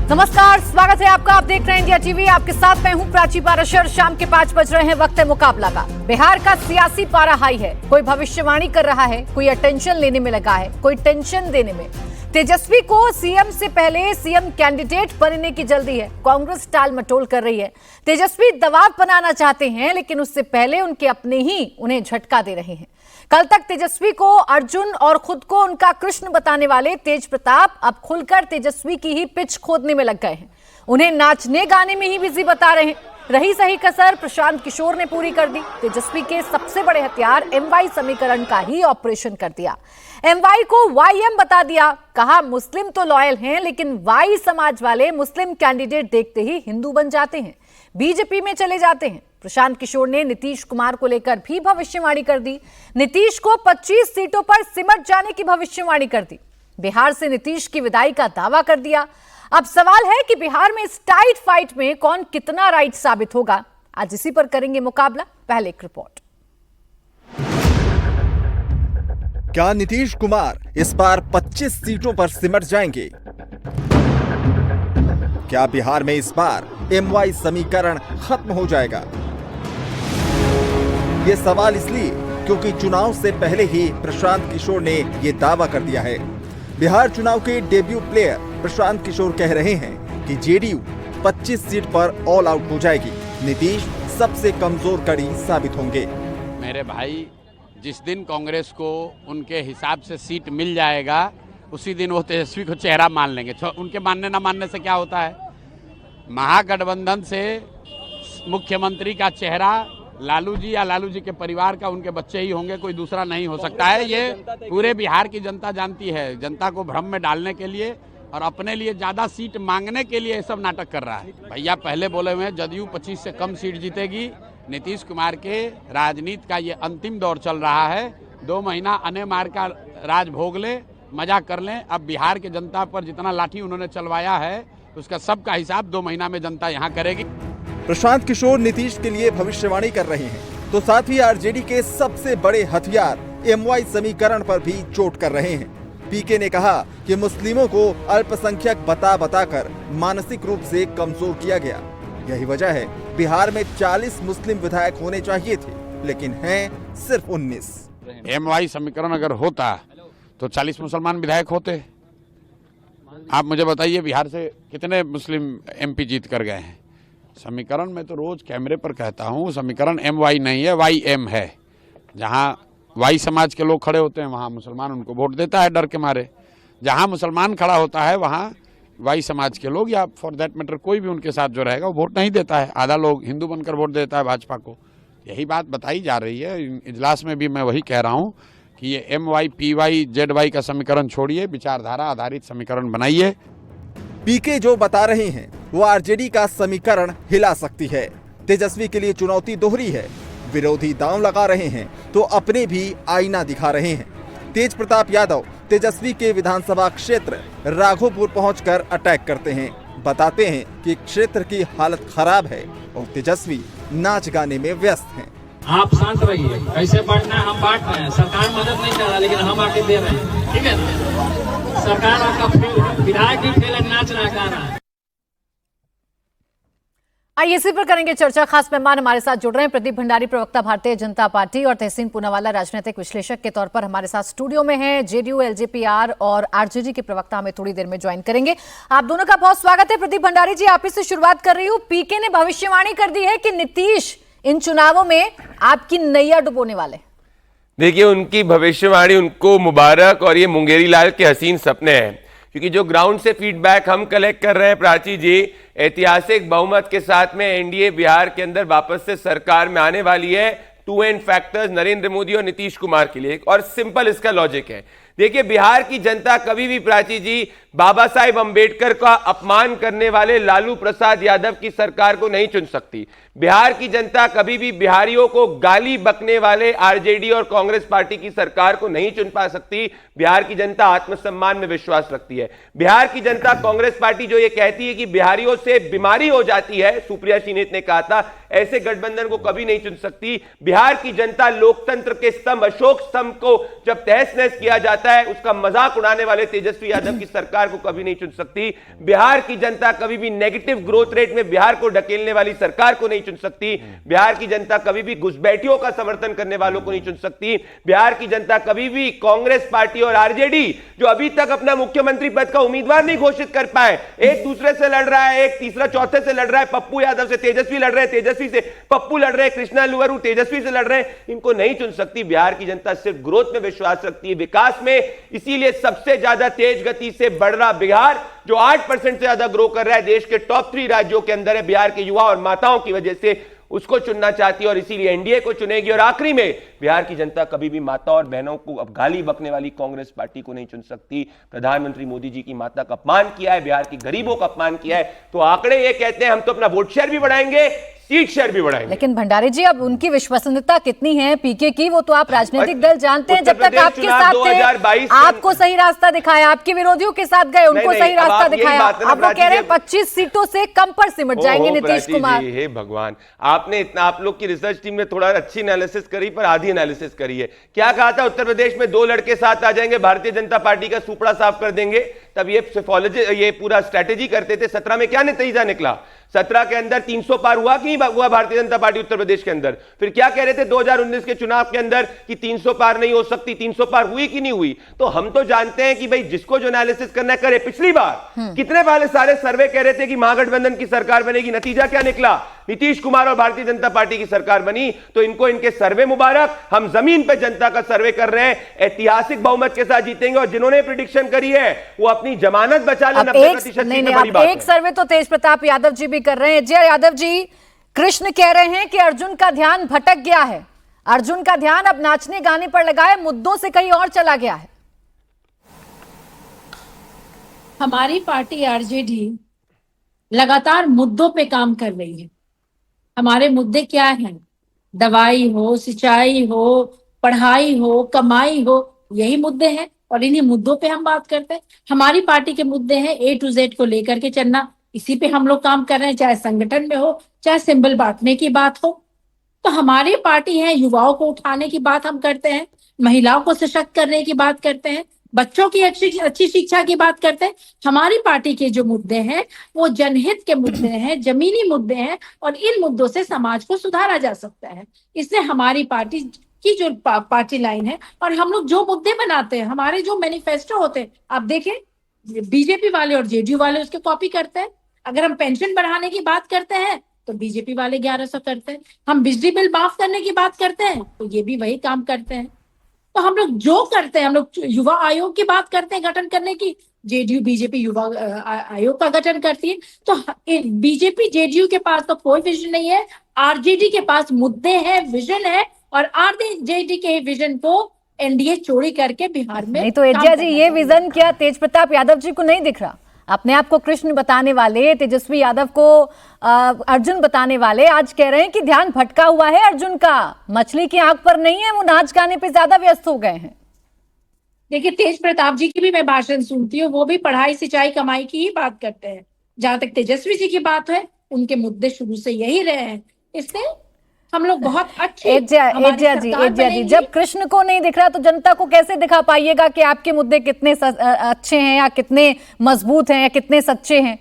नमस्कार, स्वागत है आपका। आप देख रहे हैं इंडिया टीवी। आपके साथ मैं हूं प्राची पाराशर। शाम के 5 बज रहे हैं, वक्त है मुकाबला का। बिहार का सियासी पारा हाई है। कोई भविष्यवाणी कर रहा है, कोई अटेंशन लेने में लगा है, कोई टेंशन देने में। तेजस्वी को सीएम से पहले सीएम कैंडिडेट बनने की जल्दी है। कांग्रेस टाल मटोल कर रही है। तेजस्वी दबाव बनाना चाहते हैं, लेकिन उससे पहले उनके अपने ही उन्हें झटका दे रहे हैं। कल तक तेजस्वी को अर्जुन और खुद को उनका कृष्ण बताने वाले तेज प्रताप अब खुलकर तेजस्वी की ही पिच खोदने में लग गए हैं। उन्हें नाचने गाने में ही बिजी बता रहे हैं। रही सही कसर प्रशांत किशोर ने पूरी कर दी। तेजस्वी के सबसे बड़े हथियार एमवाई समीकरण का ही ऑपरेशन कर दिया। एमवाई को वाईएम बता दिया। कहा मुस्लिम तो लॉयल हैं, लेकिन वाई समाज वाले मुस्लिम कैंडिडेट देखते ही हिंदू बन जाते हैं, बीजेपी में चले जाते हैं। प्रशांत किशोर ने नीतीश कुमार को लेकर भी भविष्यवाणी कर दी। नीतीश को 25 सीटों पर सिमट जाने की भविष्यवाणी कर दी। बिहार से नीतीश की विदाई का दावा कर दिया। अब सवाल है कि बिहार में इस टाइट फाइट में कौन कितना राइट साबित होगा। आज इसी पर करेंगे मुकाबला। पहले एक रिपोर्ट। क्या नीतीश कुमार इस बार 25 सीटों पर सिमट जाएंगे? क्या बिहार में इस बार एमवाई समीकरण खत्म हो जाएगा? ये सवाल इसलिए क्योंकि चुनाव से पहले ही प्रशांत किशोर ने ये दावा कर दिया है। बिहार चुनाव के डेब्यू प्लेयर प्रशांत किशोर कह रहे हैं कि जेडीयू 25 सीट पर ऑल आउट हो जाएगी। नीतीश सबसे कमजोर कड़ी साबित होंगे। मेरे भाई, जिस दिन कांग्रेस को उनके हिसाब से सीट मिल जाएगा, उसी दिन वो तेजस्वी को चेहरा मान लेंगे। उनके मानने ना मानने से क्या होता है? महागठबंधन से मुख्यमंत्री का चेहरा लालू जी या लालू जी के परिवार का, उनके बच्चे ही होंगे, कोई दूसरा नहीं हो सकता है। ये पूरे बिहार की जनता जानती है। जनता को भ्रम में डालने के लिए और अपने लिए ज्यादा सीट मांगने के लिए सब नाटक कर रहा है। भैया पहले बोले हुए जदयू 25 से कम सीट जीतेगी। नीतीश कुमार के राजनीति का ये अंतिम दौर चल रहा है। 2 महीना अने मार का राज भोग ले, मजा कर लें। अब बिहार के जनता पर जितना लाठी उन्होंने चलवाया है, उसका सबका हिसाब 2 महीना में जनता यहाँ करेगी। प्रशांत किशोर नीतीश के लिए भविष्यवाणी कर रहे हैं, तो साथ ही आरजेडी के सबसे बड़े हथियार एमवाई समीकरण पर भी चोट कर रहे हैं। पीके ने कहा कि मुस्लिमों को अल्पसंख्यक बताकर मानसिक रूप से कमजोर किया गया। यही वजह है बिहार में 40 मुस्लिम विधायक होने चाहिए थे, लेकिन हैं सिर्फ 19। एमवाई समीकरण अगर होता तो 40 मुसलमान विधायक होते। आप मुझे बताइए, बिहार से कितने मुस्लिम एमपी जीत कर गए हैं? समीकरण में तो रोज कैमरे पर कहता हूँ, समीकरण एमवाई नहीं है, वाई एम है। जहाँ वाई समाज के लोग खड़े होते हैं, वहाँ मुसलमान उनको वोट देता है डर के मारे। जहाँ मुसलमान खड़ा होता है, वहाँ वाई समाज के लोग या फॉर दैट मैटर कोई भी उनके साथ जो रहेगा वो वोट नहीं देता है। आधा लोग हिंदू बनकर वोट देता है भाजपा को। यही बात बताई जा रही है। इजलास में भी मैं वही कह रहा हूँ कि ये एमवाई पीवाई जेडवाई का समीकरण छोड़िए, विचारधारा आधारित समीकरण बनाइए। पीके जो बता रहे हैं वो आरजेडी का समीकरण हिला सकती है। तेजस्वी के लिए चुनौती दोहरी है। विरोधी दांव लगा रहे हैं तो अपने भी आईना दिखा रहे हैं। तेज प्रताप यादव तेजस्वी के विधानसभा क्षेत्र राघोपुर पहुंचकर अटैक करते हैं। बताते हैं कि क्षेत्र की हालत खराब है और तेजस्वी नाच गाने में व्यस्त हैं। आप शांत रहिए। कैसे बांटना है हम बांट रहे हैं। सरकार मदद नहीं कर रहा, लेकिन हम आके दे रहे हैं। ठीक है, सरकार आपका फेल है, विधायक भी फेल है, नाच रहा है, गा रहा है। आइए इसी पर करेंगे चर्चा। खास मेहमान हमारे साथ जुड़ रहे हैं प्रदीप भंडारी, प्रवक्ता भारतीय जनता पार्टी, और तहसीन पूनावाला राजनीतिक विश्लेषक के तौर पर हमारे साथ स्टूडियो में हैं। जेडीयू, एलजेपीआर और आरजेडी के प्रवक्ता हमें थोड़ी देर में ज्वाइन करेंगे। आप दोनों का बहुत स्वागत है। प्रदीप भंडारी जी, आप ही से शुरुआत कर रही हूँ। पीके ने भविष्यवाणी कर दी है कि नीतीश इन चुनावों में आपकी नैया डुबोने वाले। देखिए, उनकी भविष्यवाणी उनको मुबारक, और ये मुंगेरी लाल के हसीन सपने हैं, क्योंकि जो ग्राउंड से फीडबैक हम कलेक्ट कर रहे हैं प्राची जी, ऐतिहासिक बहुमत के साथ में एनडीए बिहार के अंदर वापस से सरकार में आने वाली है। 2 एंड फैक्टर्स नरेंद्र मोदी और नीतीश कुमार के लिए, और सिंपल इसका लॉजिक है। देखिए, बिहार की जनता कभी भी प्राची जी बाबा साहेब अंबेडकर का अपमान करने वाले लालू प्रसाद यादव की सरकार को नहीं चुन सकती। बिहार की जनता कभी भी बिहारियों को गाली बकने वाले आरजेडी और कांग्रेस पार्टी की सरकार को नहीं चुन पा सकती। बिहार की जनता आत्मसम्मान में विश्वास रखती है। बिहार की जनता, कांग्रेस पार्टी जो ये कहती है कि बिहारियों से बीमारी हो जाती है, सुप्रिया श्रीनेत ने कहा था, ऐसे गठबंधन को कभी नहीं चुन सकती। बिहार की जनता लोकतंत्र के स्तंभ, अशोक स्तंभ को जब तहस नहस किया जाता आता है उसका मजाक उड़ाने वाले तेजस्वी यादव की सरकार को कभी नहीं चुन सकती। बिहार की जनता कभी भी नेगेटिव ग्रोथ रेट में बिहार को ढकेलने वाली सरकार को नहीं चुन सकती। बिहार की जनता कभी भी घुसपैठियों का समर्थन करने वालों को नहीं चुन सकती। बिहार की जनता कभी भी कांग्रेस पार्टी और आरजेडी, जो अभी तक अपना मुख्यमंत्री पद का उम्मीदवार नहीं घोषित कर पाए, एक दूसरे से लड़ रहा है, एक तीसरा चौथे से लड़ रहा है, पप्पू यादव से तेजस्वी लड़ रहे हैं, तेजस्वी से पप्पू लड़ रहे हैं, कृष्णा लुगरू तेजस्वी से लड़ रहे हैं, इनको नहीं चुन सकती। बिहार की जनता सिर्फ ग्रोथ में विश्वास रखती है, विकास में। इसीलिए सबसे ज्यादा तेज गति से बढ़ रहा बिहार, जो 8% से ज्यादा ग्रो कर रहा है, देश के टॉप 3 राज्यों के अंदर है, बिहार के युवा और माताओं की वजह से उसको चुनना चाहती है और इसीलिए एनडीए को चुनेगी। और आखिरी में बिहार की जनता कभी भी माता और बहनों को अब गाली बकने वाली कांग्रेस पार्टी को नहीं चुन सकती। प्रधानमंत्री मोदी जी की माता का अपमान किया है, बिहार के गरीबों का अपमान किया है, तो आंकड़े ये कहते हैं हम तो अपना वोट शेयर भी बढ़ाएंगे, सीट शेयर भी बढ़ाएंगे। लेकिन भंडारी जी, अब उनकी विश्वसनीयता कितनी है पीके की, वो तो आप राजनीतिक दल जानते हैं। जब तक आपके साथ थे आपको सही रास्ता दिखाया, आपके विरोधियों के साथ गए उनको सही रास्ता दिखाया। अब वो कह रहे हैं 25 सीटों से कम पर सिमट जाएंगे नीतीश कुमार। हे भगवान, आपने इतना, आप लोग की रिसर्च टीम ने थोड़ा अच्छी एनालिसिस करी पर आधी एनालिसिस करी है। क्या कहा था, उत्तर प्रदेश में 2 लड़के साथ आ जाएंगे, भारतीय जनता पार्टी का सुपड़ा साफ कर देंगे। तब ये सिफोलॉजी, ये पूरा स्ट्रेटेजी करते थे। 17 में क्या नतीजा निकला? 17 के अंदर 300 पार हुआ कि नहीं हुआ भारतीय जनता पार्टी उत्तर प्रदेश के अंदर? फिर क्या कह रहे थे 2019 के चुनाव के अंदर कि 300 पार नहीं हो सकती, 300 पार हुई कि नहीं हुई? तो हम तो जानते हैं कि भाई जिसको जो एनालिसिस करना है करे। पिछली बार कितने वाले सारे सर्वे कह रहे थे कि महागठबंधन की सरकार बनेगी, नतीजा क्या निकला? नीतीश कुमार और भारतीय जनता पार्टी की सरकार बनी। तो इनको इनके सर्वे मुबारक। हम जमीन पे जनता का सर्वे कर रहे हैं, ऐतिहासिक बहुमत के साथ जीतेंगे। और जिन्होंने प्रेडिक्शन करी है वो अपनी जमानत बचा ले 90%। एक सर्वे तो तेज प्रताप यादव जी भी कर रहे हैं। जय यादव जी, कृष्ण कह रहे हैं कि अर्जुन का ध्यान भटक गया है, अर्जुन का ध्यान अब नाचने गाने पर लगा है, मुद्दों से कहीं और चला गया है। हमारी पार्टी आरजेडी लगातार मुद्दों पे काम कर रही है। हमारे मुद्दे क्या हैं? दवाई हो, सिंचाई हो, पढ़ाई हो, कमाई हो, यही मुद्दे हैं और इन्हीं मुद्दों पे हम बात करते हैं। हमारी पार्टी के मुद्दे हैं A to Z को लेकर के चलना, इसी पे हम लोग काम कर रहे हैं, चाहे संगठन में हो, चाहे सिंबल बांटने की बात हो। तो हमारी पार्टी है, युवाओं को उठाने की बात हम करते हैं, महिलाओं को सशक्त करने की बात करते हैं, बच्चों की अच्छी शिक्षा की बात करते हैं। हमारी पार्टी के जो मुद्दे हैं वो जनहित के मुद्दे हैं, जमीनी मुद्दे हैं और इन मुद्दों से समाज को सुधारा जा सकता है। इसलिए हमारी पार्टी की जो पार्टी लाइन है और हम लोग जो मुद्दे बनाते हैं, हमारे जो मैनिफेस्टो होते हैं, आप देखें बीजेपी वाले और जेडीयू वाले उसके कॉपी करते हैं। अगर हम पेंशन बढ़ाने की बात करते हैं तो बीजेपी वाले 1100 करते हैं। हम बिजली बिल माफ करने की बात करते हैं तो ये भी वही काम करते हैं। तो हम लोग जो करते हैं, हम लोग युवा आयोग की बात करते हैं गठन करने की, जेडीयू बीजेपी युवा आयोग का गठन करती है। तो बीजेपी जेडीयू के पास तो कोई विजन नहीं है, आरजेडी के पास मुद्दे हैं, विजन है और आरजेडी के विजन को एनडीए चोरी करके बिहार में नहीं। तो एजिया जी, ये विजन क्या तेज प्रताप यादव जी को नहीं दिख रहा? अपने आप को कृष्ण बताने वाले, तेजस्वी यादव को अर्जुन बताने वाले आज कह रहे हैं कि ध्यान भटका हुआ है अर्जुन का, मछली की आंख पर नहीं है, वो नाच गाने पे ज्यादा व्यस्त हो गए हैं। देखिए, तेज प्रताप जी की भी मैं भाषण सुनती हूँ, वो भी पढ़ाई, सिंचाई, कमाई की ही बात करते हैं। जहां तक तेजस्वी जी की बात है, उनके मुद्दे शुरू से यही रहे हैं। इसलिए हम लोग बहुत अच्छे एजिया जी, जब कृष्ण को नहीं दिख रहा तो जनता को कैसे दिखा पाइएगा कि आपके मुद्दे कितने अच्छे हैं या कितने मजबूत हैं या कितने सच्चे हैं?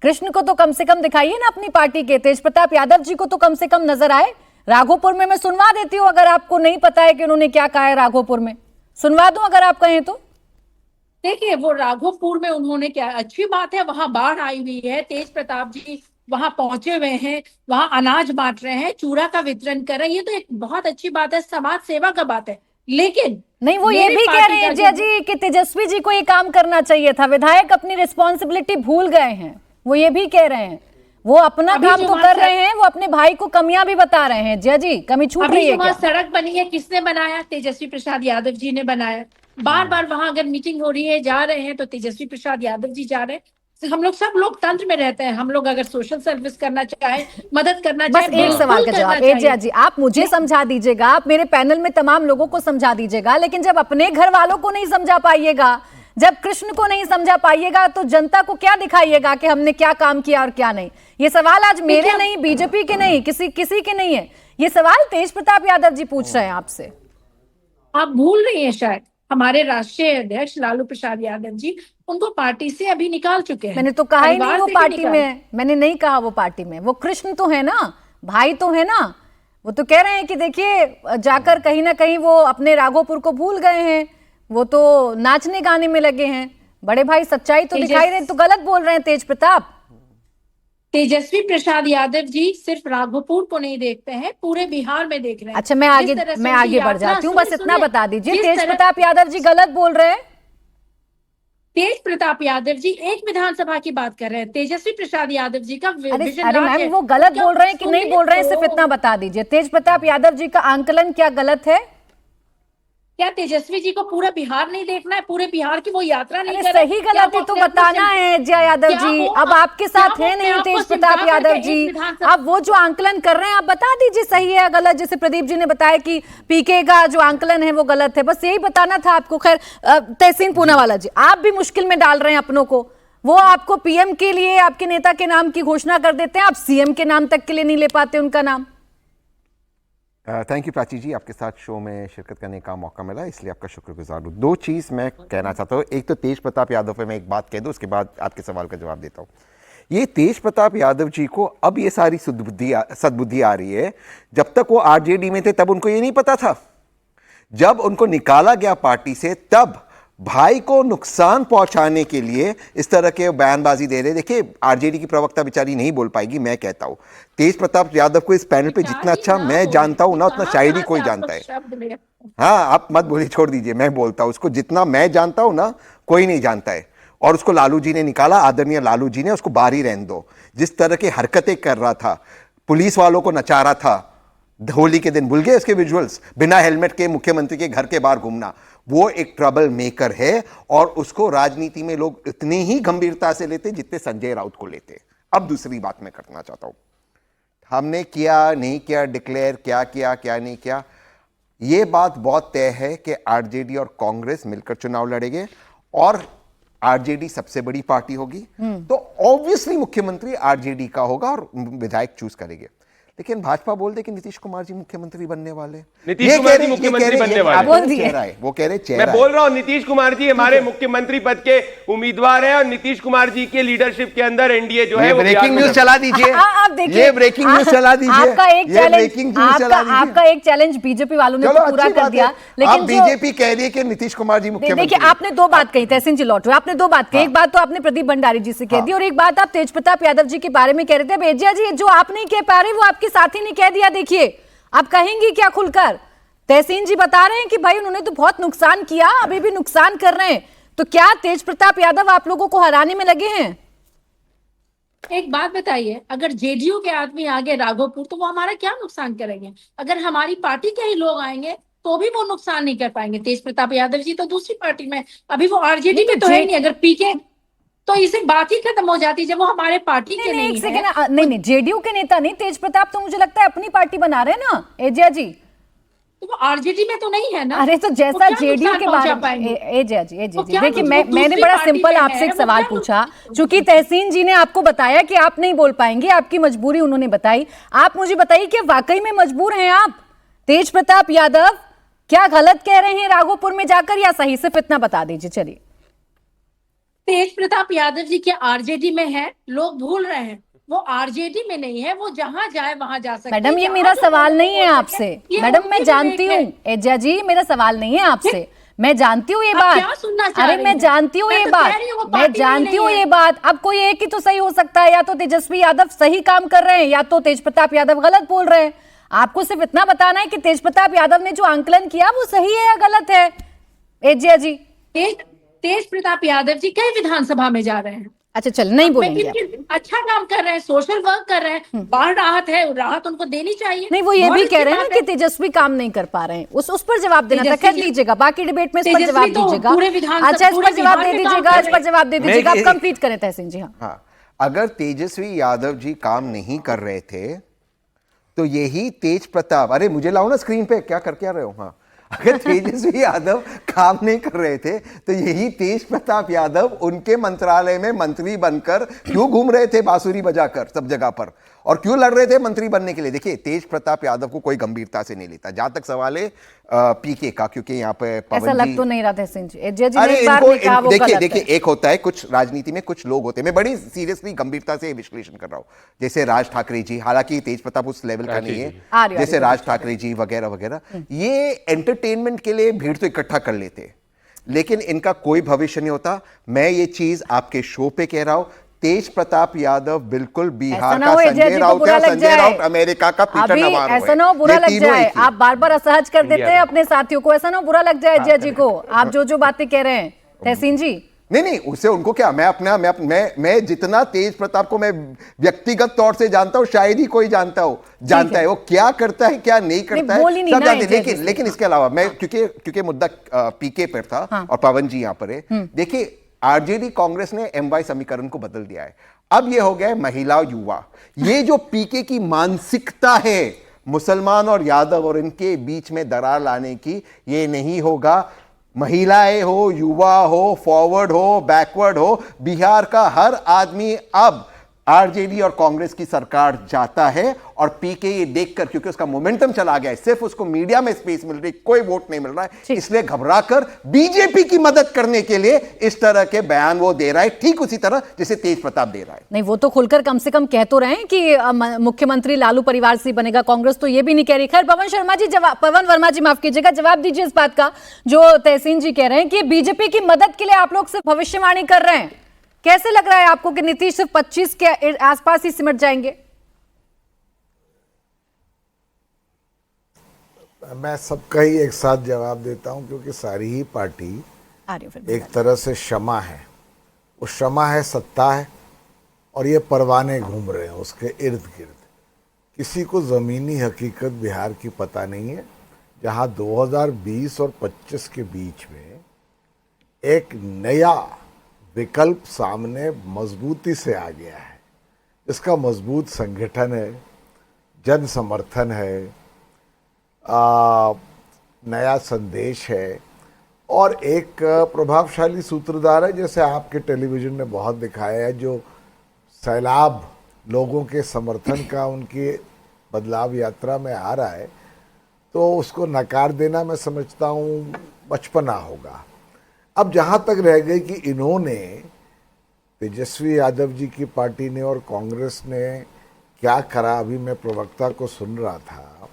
कृष्ण को तो कम से कम दिखाइए ना अपनी पार्टी के। तेज प्रताप यादव जी को तो कम से कम नजर आए। राघोपुर में मैं सुनवा देती हूँ, अगर आपको नहीं पता है कि उन्होंने क्या कहा है राघोपुर में, सुनवा दूं अगर आप कहें तो। देखिए, वो राघोपुर में उन्होंने क्या, अच्छी बात है, वहां बाढ़ आई हुई है, तेज प्रताप जी वहां पहुंचे हुए हैं, वहां अनाज बांट रहे हैं, चूड़ा का वितरण कर रहे हैं, ये तो एक बहुत अच्छी बात है, समाज सेवा का बात है। लेकिन नहीं, वो ये भी कह रहे हैं एजिया जी कि तेजस्वी जी को ये काम करना चाहिए था, विधायक अपनी रिस्पॉन्सिबिलिटी भूल गए हैं, वो ये भी कह रहे हैं। वो अपना काम तो कर रहे हैं, वो अपने भाई को कमियां भी बता रहे हैं। जय जी, कमी छूट रही है क्या? सड़क बनी है, किसने बनाया? तेजस्वी प्रसाद यादव जी ने बनाया। बार बार वहां अगर मीटिंग हो रही है, जा रहे हैं तो तेजस्वी प्रसाद यादव जी जा रहे हैं। हम लोग सब लोग तंत्र में रहते हैं, हम लोग अगर सोशल सर्विस करना चाहे, मदद करना चाहे, बस एक सवाल का जवाब एजिया जी आप मुझे समझा दीजिएगा, आप मेरे पैनल में तमाम लोगों को समझा दीजिएगा, लेकिन जब अपने घर वालों को नहीं समझा पाइएगा, जब कृष्ण को नहीं समझा पाइएगा, तो जनता को क्या दिखाइएगा कि हमने क्या काम किया और क्या नहीं? ये सवाल आज मेरे नहीं, बीजेपी के नहीं, किसी के नहीं है, ये सवाल तेज प्रताप यादव जी पूछ रहे हैं आपसे। आप भूल रही हैं शायद, हमारे राष्ट्रीय अध्यक्ष लालू प्रसाद यादव जी उनको पार्टी से अभी निकाल चुके हैं। मैंने तो कहा ही नहीं परिवार वो से पार्टी निकाल- में है, मैंने नहीं कहा वो पार्टी में। वो कृष्ण तो है ना, भाई तो है ना। वो तो कह रहे हैं कि देखिए जाकर कहीं ना कहीं वो अपने राघोपुर को भूल गए हैं, वो तो नाचने गाने में लगे हैं। बड़े भाई सच्चाई तो दिखाई रही, तो गलत बोल रहे हैं तेज प्रताप। तेजस्वी प्रसाद यादव जी सिर्फ राघोपुर को नहीं देखते हैं, पूरे बिहार में देख रहे हैं। अच्छा मैं जिस तरह से आगे उनकी बढ़ यात्रा- जाती हूँ, बस सुनिए, इतना सुनिए। बता दीजिए जिस तेज तरह- प्रताप यादव जी गलत बोल रहे हैं। तेज प्रताप यादव जी एक विधानसभा की बात कर रहे हैं। तेजस्वी प्रसाद यादव जी का अरे विजन अरे राज मैम है। वो गलत क्या बोल रहे हैं कि नहीं सुनिए बोल रहे हैं, तो। सिर्फ इतना बता दीजिए तेज प्रताप यादव जी का आंकलन क्या गलत है? क्या तेजस्वी जी को पूरा बिहार नहीं देखना है? पूरे बिहार की वो यात्रा नहीं अरे कर रहे? सही क्या गलत वो है तो अपने आप को बताना है जय यादव क्या जी। वो अब आपके साथ क्या वो है नहीं अपने आप तेज को प्रताप सिमटा यादव करके जी, एक विधानसभा- अब वो जो आंकलन कर रहे हैं आप बता दीजिए सही है या गलत। जैसे प्रदीप जी ने बताया कि पीके का जो आंकलन है वो गलत है, बस यही बताना था आपको। खैर तहसीन पूनावाला जी, आप भी मुश्किल में डाल रहे हैं अपनों को। वो आपको पीएम के लिए आपके नेता के नाम की घोषणा कर देते हैं, आप सीएम के नाम तक के लिए नहीं ले पाते उनका नाम। थैंक यू प्राची जी, आपके साथ शो में शिरकत करने का मौका मिला, इसलिए आपका शुक्रगुजार हूँ। दो चीज़ मैं कहना चाहता हूँ। एक तो तेज प्रताप यादव पे मैं एक बात कह दूँ, उसके बाद आपके सवाल का जवाब देता हूँ। ये तेज प्रताप यादव जी को अब ये सारी सद्बुद्धि आ रही है। जब तक वो आरजेडी में थे तब उनको ये नहीं पता था। जब उनको निकाला गया पार्टी से तब भाई को नुकसान पहुंचाने के लिए इस तरह के बयानबाजी दे रहे। देखिए आरजेडी की प्रवक्ता बेचारी नहीं बोल पाएगी, मैं कहता हूं तेज प्रताप यादव को इस पैनल पे जितना अच्छा मैं जानता हूं ना, उतना शायद ही कोई जानता है। हाँ आप मत बोलिए, छोड़ दीजिए, मैं बोलता हूं। उसको जितना मैं जानता हूं ना, कोई नहीं जानता है। और उसको लालू जी ने निकाला, आदरणीय लालू जी ने, उसको बाहर ही रहने दो। जिस तरह की हरकतें कर रहा था, पुलिस वालों को नचा रहा था, होली के दिन भूल गए उसके विजुअल्स, बिना हेलमेट के मुख्यमंत्री के घर के बाहर घूमना, वो एक ट्रबल मेकर है। और उसको राजनीति में लोग इतनी ही गंभीरता से लेते जितने संजय राउत को लेते। अब दूसरी बात मैं करना चाहता हूं, हमने किया नहीं किया डिक्लेयर, क्या किया क्या नहीं किया, ये बात बहुत तय है कि आरजेडी और कांग्रेस मिलकर चुनाव लड़ेंगे और आरजेडी सबसे बड़ी पार्टी होगी, तो ऑब्वियसली मुख्यमंत्री आरजेडी का होगा और विधायक चूज करेंगे। लेकिन भाजपा बोल दे कि नीतीश कुमार जी मुख्यमंत्री बनने वाले, नीतीश कुमार जी मुख्यमंत्री बनने वाले, बोल दिए। वो कह रहे मैं बोल रहा हूं नीतीश कुमार जी हमारे मुख्यमंत्री पद के उम्मीदवार हैं और नीतीश कुमार जी के लीडरशिप के अंदर एनडीए जो है वो ब्रेकिंग न्यूज चला दीजिए। आप देखिए, ये ब्रेकिंग न्यूज चला दीजिए। आपका एक चैलेंज, आपका एक चैलेंज बीजेपी वालों ने चलो तो पूरा अच्छी कर बात दिया। है। लेकिन अब बीजेपी कह रही है कि नीतीश कुमार जी मुख्यमंत्री। देखिए आपने दो बात कही, तहसीन जी लौट आपने दो बात कही। एक बात तो आपने प्रदीप भंडारी जी से कह दी और एक बात आप तेज प्रताप यादव जी के बारे में कह रहे थे। बेजिया जी जो आप नहीं कह पा रहे वो आपके साथी ने कह दिया। देखिए आप कहेंगी क्या खुलकर? तहसीन जी बता रहे हैं कि भाई उन्होंने तो बहुत नुकसान किया, अभी भी नुकसान कर रहे हैं, तो क्या तेज प्रताप यादव आप लोगों को हराने में लगे हैं? एक बात बताइए, अगर जेडीयू के आदमी आगे राघोपुर तो वो हमारा क्या नुकसान करेंगे? अगर हमारी पार्टी के ही लोग आएंगे तो भी वो नुकसान नहीं कर पाएंगे। तेज प्रताप यादव जी तो दूसरी पार्टी में, अभी वो आरजेडी में तो है नहीं। अगर पीके तो इसे बात ही खत्म हो जाती जब वो हमारे पार्टी के नहीं है। नहीं जेडीयू के नेता नहीं, तेज प्रताप तो मुझे लगता है अपनी पार्टी बना रहे हैं ना एजिया जी, तो वो आरजेडी में तो नहीं है ना। अरे तो जैसा जेडीयू के बारे में एजिया जी देखिए मैंने बड़ा सिंपल आपसे एक सवाल पूछा, चूंकि तहसीन जी ने आपको बताया कि आप नहीं बोल पाएंगे, आपकी मजबूरी उन्होंने बताई। आप मुझे बताइए कि वाकई में मजबूर हैं आप? तेज प्रताप यादव क्या गलत कह रहे हैं राघोपुर में जाकर या सही? सिर्फ इतना बता दीजिए। चलिए तेज प्रताप यादव जी के आरजेडी में है, लोग भूल रहे हैं। वो आरजेडी में नहीं है, वो जहां जाए वहां जा सकते हैं। मैडम ये मेरा सवाल नहीं है आपसे, मैडम मैं जानती हूँ एजिया जी, मेरा सवाल नहीं है आपसे, मैं जानती हूँ ये बात। अरे मैं जानती हूँ ये बात, मैं जानती हूँ ये बात। अब कोई एक ही तो सही हो सकता है, या तो तेजस्वी यादव सही काम कर रहे हैं या तो तेज प्रताप यादव गलत बोल रहे हैं। आपको सिर्फ इतना बताना है कि तेज प्रताप यादव ने जो आंकलन किया वो सही है या गलत है एजिया जी? तेज प्रताप यादव जी कई विधानसभा में जा रहे हैं। अच्छा चल नहीं बोलेंगे आप। अच्छा काम कर रहे हैं, सोशल वर्क कर रहे हैं, बाढ़ राहत है, राहत उनको देनी चाहिए। नहीं वो ये भी कह रहे हैं कि तेजस्वी काम नहीं कर पा रहे हैं, उस पर जवाब देना था। खैर दीजिएगा, बाकी डिबेट में इस पर जवाब दीजिएगा। अच्छा इस पर जवाब दे दीजिएगा, इस पर जवाब दे दीजिएगा। आप कंप्लीट करें तहसीन जी। हाँ, अगर तेजस्वी यादव जी काम नहीं कर रहे थे तो यही तेज प्रताप, अरे मुझे लाओ ना स्क्रीन पे, क्या करके आ रहे हो? हाँ, अगर तेजस्वी यादव काम नहीं कर रहे थे तो यही तेज प्रताप यादव उनके मंत्रालय में मंत्री बनकर क्यों घूम रहे थे बांसुरी बजाकर सब जगह पर? और क्यों लड़ रहे थे मंत्री बनने के लिए? देखिए, तेज प्रताप यादव को कोई गंभीरता से नहीं लेता, जहां तक सवाल है पीके का, क्योंकि यहाँ पे ऐसा पवन लग जी, तो नहीं रहा था सिंह जी। एजे जी ने अरे एक बार नहीं कहा वो देखिए गलत देखिए, है। एक होता है कुछ राजनीति में कुछ लोग होते हैं, मैं बड़ी सीरियसली गंभीरता से विश्लेषण कर रहा हूं, जैसे राज ठाकरे जी, हालांकि तेज प्रताप उस लेवल का नहीं है, जैसे राज ठाकरे जी वगैरह वगैरह, ये एंटरटेनमेंट के लिए भीड़ तो इकट्ठा कर लेते, लेकिन इनका कोई भविष्य नहीं होता। मैं ये चीज आपके शो पे कह रहा हूं, तेज प्रताप यादव बिल्कुल बिहार का संजय राउत है, संजय राउत अमेरिका का पीटर नवारो है। ऐसा ना हो बुरा ये लग तीनों जाए, एक ही। आप बार बार असहज कर देते हैं अपने साथियों को, ऐसा ना हो बुरा लग जाए जय जी को, आप जो बातें कह रहे हैं तहसीन जी। नहीं, उससे उनको क्या, मैं जितना तेज प्रताप को मैं व्यक्तिगत तौर से जानता हूं, शायद ही कोई जानता है वो क्या करता है क्या नहीं करता है, सब जानते हैं। लेकिन इसके अलावा मैं क्योंकि मुद्दा पीके पर था और पवन जी यहां पर है, देखिए आरजेडी कांग्रेस ने एमवाई समीकरण को बदल दिया है। अब ये हो गया है महिला युवा, ये जो पीके की मानसिकता है मुसलमान और यादव और इनके बीच में दरार लाने की, ये नहीं होगा। महिलाएं हो, युवा हो, फॉरवर्ड हो, बैकवर्ड हो, बिहार का हर आदमी अब आरजेडी और कांग्रेस की सरकार जाता है, और पीके ये देखकर, क्योंकि उसका मोमेंटम चला गया है, सिर्फ उसको मीडिया में स्पेस मिल रही, कोई वोट नहीं मिल रहा है, इसलिए घबराकर बीजेपी की मदद करने के लिए इस तरह के बयान वो दे रहा है, ठीक उसी तरह जैसे तेज प्रताप दे रहा है। नहीं, वो तो खुलकर कम से कम कह तो रहे हैं कि मुख्यमंत्री लालू परिवार से बनेगा, कांग्रेस तो ये भी नहीं कह रही। खैर पवन वर्मा जी माफ कीजिएगा, जवाब दीजिए इस बात का जो तहसीन जी कह रहे हैं कि बीजेपी की मदद के लिए आप लोग सिर्फ भविष्यवाणी कर रहे हैं। कैसे लग रहा है आपको कि नीतीश सिर्फ 25 के आसपास ही सिमट जाएंगे? मैं सबका ही एक साथ जवाब देता हूं, क्योंकि सारी ही पार्टी एक तरह से शमा है। वो शमा है, सत्ता है, और ये परवाने घूम रहे हैं उसके इर्द गिर्द। किसी को ज़मीनी हकीकत बिहार की पता नहीं है, जहां 2020 और 25 के बीच में एक नया विकल्प सामने मजबूती से आ गया है। इसका मजबूत संगठन है, जन समर्थन है, नया संदेश है, और एक प्रभावशाली सूत्रधार है, जैसे आपके टेलीविजन ने बहुत दिखाया है, जो सैलाब लोगों के समर्थन का उनकी बदलाव यात्रा में आ रहा है, तो उसको नकार देना मैं समझता हूँ बचपना होगा। अब जहाँ तक रह गई कि इन्होंने, तेजस्वी यादव जी की पार्टी ने और कांग्रेस ने क्या करा, अभी मैं प्रवक्ता को सुन रहा था,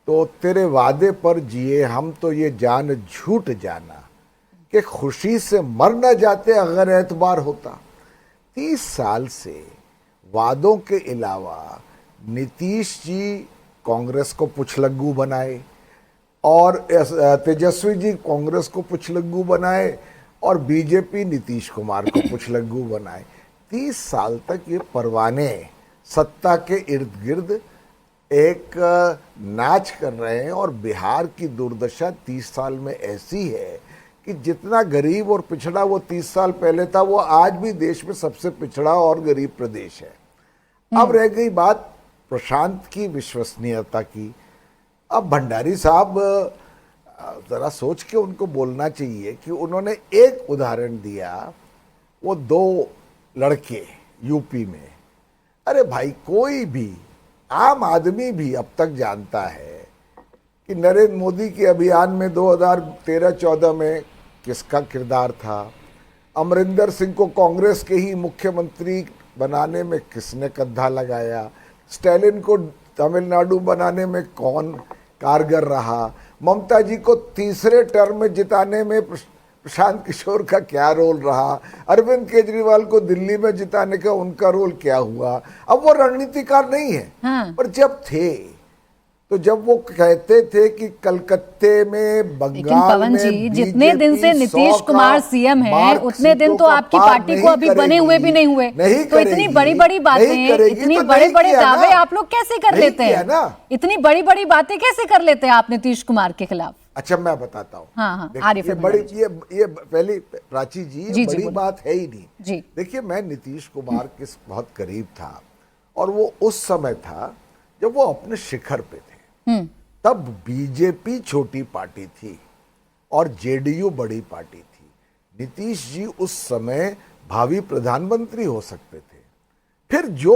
तो तेरे वादे पर जिए हम तो ये जान झूठ जाना कि खुशी से मर न जाते अगर एतबार होता। 30 साल से वादों के अलावा नीतीश जी कांग्रेस को पुछलग्गू बनाए, और तेजस्वी जी कांग्रेस को पुछलग्गू बनाए, और बीजेपी नीतीश कुमार को पुछलग्गू बनाए। 30 साल तक ये परवाने सत्ता के इर्द गिर्द एक नाच कर रहे हैं, और बिहार की दुर्दशा 30 साल में ऐसी है कि जितना गरीब और पिछड़ा वो 30 साल पहले था, वो आज भी देश में सबसे पिछड़ा और गरीब प्रदेश है। अब रह गई बात प्रशांत की विश्वसनीयता की। अब भंडारी साहब ज़रा सोच के उनको बोलना चाहिए कि उन्होंने एक उदाहरण दिया, वो 2 लड़के यूपी में। अरे भाई, कोई भी आम आदमी भी अब तक जानता है कि नरेंद्र मोदी के अभियान में 2013-14 में किसका किरदार था, अमरिंदर सिंह को कांग्रेस के ही मुख्यमंत्री बनाने में किसने कंधा लगाया, स्टालिन को तमिलनाडु बनाने में कौन कारगर रहा, ममता जी को तीसरे टर्म में जिताने में प्रशांत किशोर का क्या रोल रहा, अरविंद केजरीवाल को दिल्ली में जिताने का उनका रोल क्या हुआ। अब वो रणनीतिकार नहीं है, पर जब थे तो जब वो कहते थे कि कलकत्ते में, बंगाल में जितने दिन से नीतीश कुमार सीएम है उतने दिन तो आपकी पार्टी को अभी बने हुए भी नहीं हुए, तो इतनी बड़ी बड़ी बातें, इतनी बड़े बड़े दावे आप लोग कैसे कर लेते हैं? इतनी बड़ी बड़ी बातें कैसे कर लेते हैं आप नीतीश कुमार के खिलाफ? अच्छा, मैं बताता हूँ। हाँ, ये बड़ी ये पहली प्राची जी बड़ी बात है ही नहीं। देखिए, मैं नीतीश कुमार के बहुत करीब था, और वो उस समय था जब वो अपने शिखर पे थे। तब बीजेपी छोटी पार्टी थी और जेडीयू बड़ी पार्टी थी। नीतीश जी उस समय भावी प्रधानमंत्री हो सकते थे। फिर जो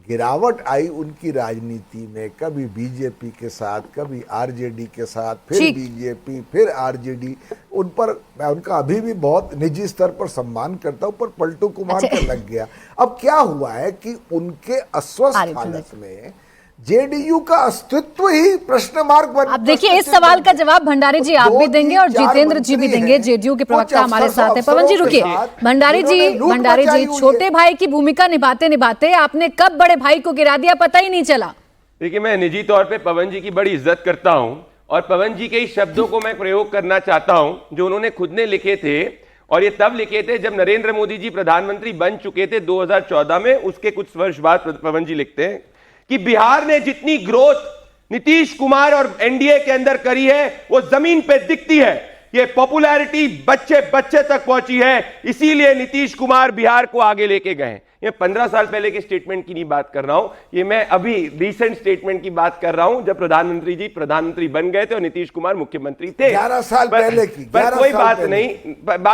गिरावट आई उनकी राजनीति में, कभी बीजेपी के साथ, कभी आरजेडी के साथ, फिर ठीक। बीजेपी, फिर आरजेडी, उन पर मैं उनका अभी भी बहुत निजी स्तर पर सम्मान करता हूं, पर पलटू कुमार अच्छा। का लग गया। अब क्या हुआ है कि उनके अस्वस्थ आरिफ हालत में जेडीयू का अस्तित्व ही प्रश्न मार्क बन। अब देखिए, इस सवाल का जवाब भंडारी जी आप भी देंगे और जितेंद्र जी भी देंगे, जेडीयू के प्रवक्ता हमारे साथ है। पवन जी रुकिए, भंडारी जी छोटे भाई की भूमिका निभाते निभाते आपने कब बड़े भाई को गिरा दिया, पता ही नहीं चला। देखिए, मैं निजी तौर पे पवन जी की बड़ी इज्जत करता हूं और पवन जी के ही शब्दों को मैं प्रयोग करना चाहता हूं जो उन्होंने खुद ने लिखे थे, और ये तब लिखे थे जब नरेंद्र मोदी जी प्रधानमंत्री बन चुके थे 2014 में। उसके कुछ वर्ष बाद पवन जी लिखते हैं कि बिहार ने जितनी ग्रोथ नीतीश कुमार और एनडीए के अंदर करी है वो जमीन पे दिखती है। ये पॉपुलैरिटी बच्चे बच्चे तक पहुंची है, इसीलिए नीतीश कुमार बिहार को आगे लेके गए। ये 15 साल पहले के स्टेटमेंट की नहीं बात कर रहा हूं, ये मैं अभी रिसेंट स्टेटमेंट की बात कर रहा हूं जब प्रधानमंत्री जी प्रधानमंत्री बन गए थे और नीतीश कुमार मुख्यमंत्री थे। 11 साल पहले की, पर कोई बात नहीं,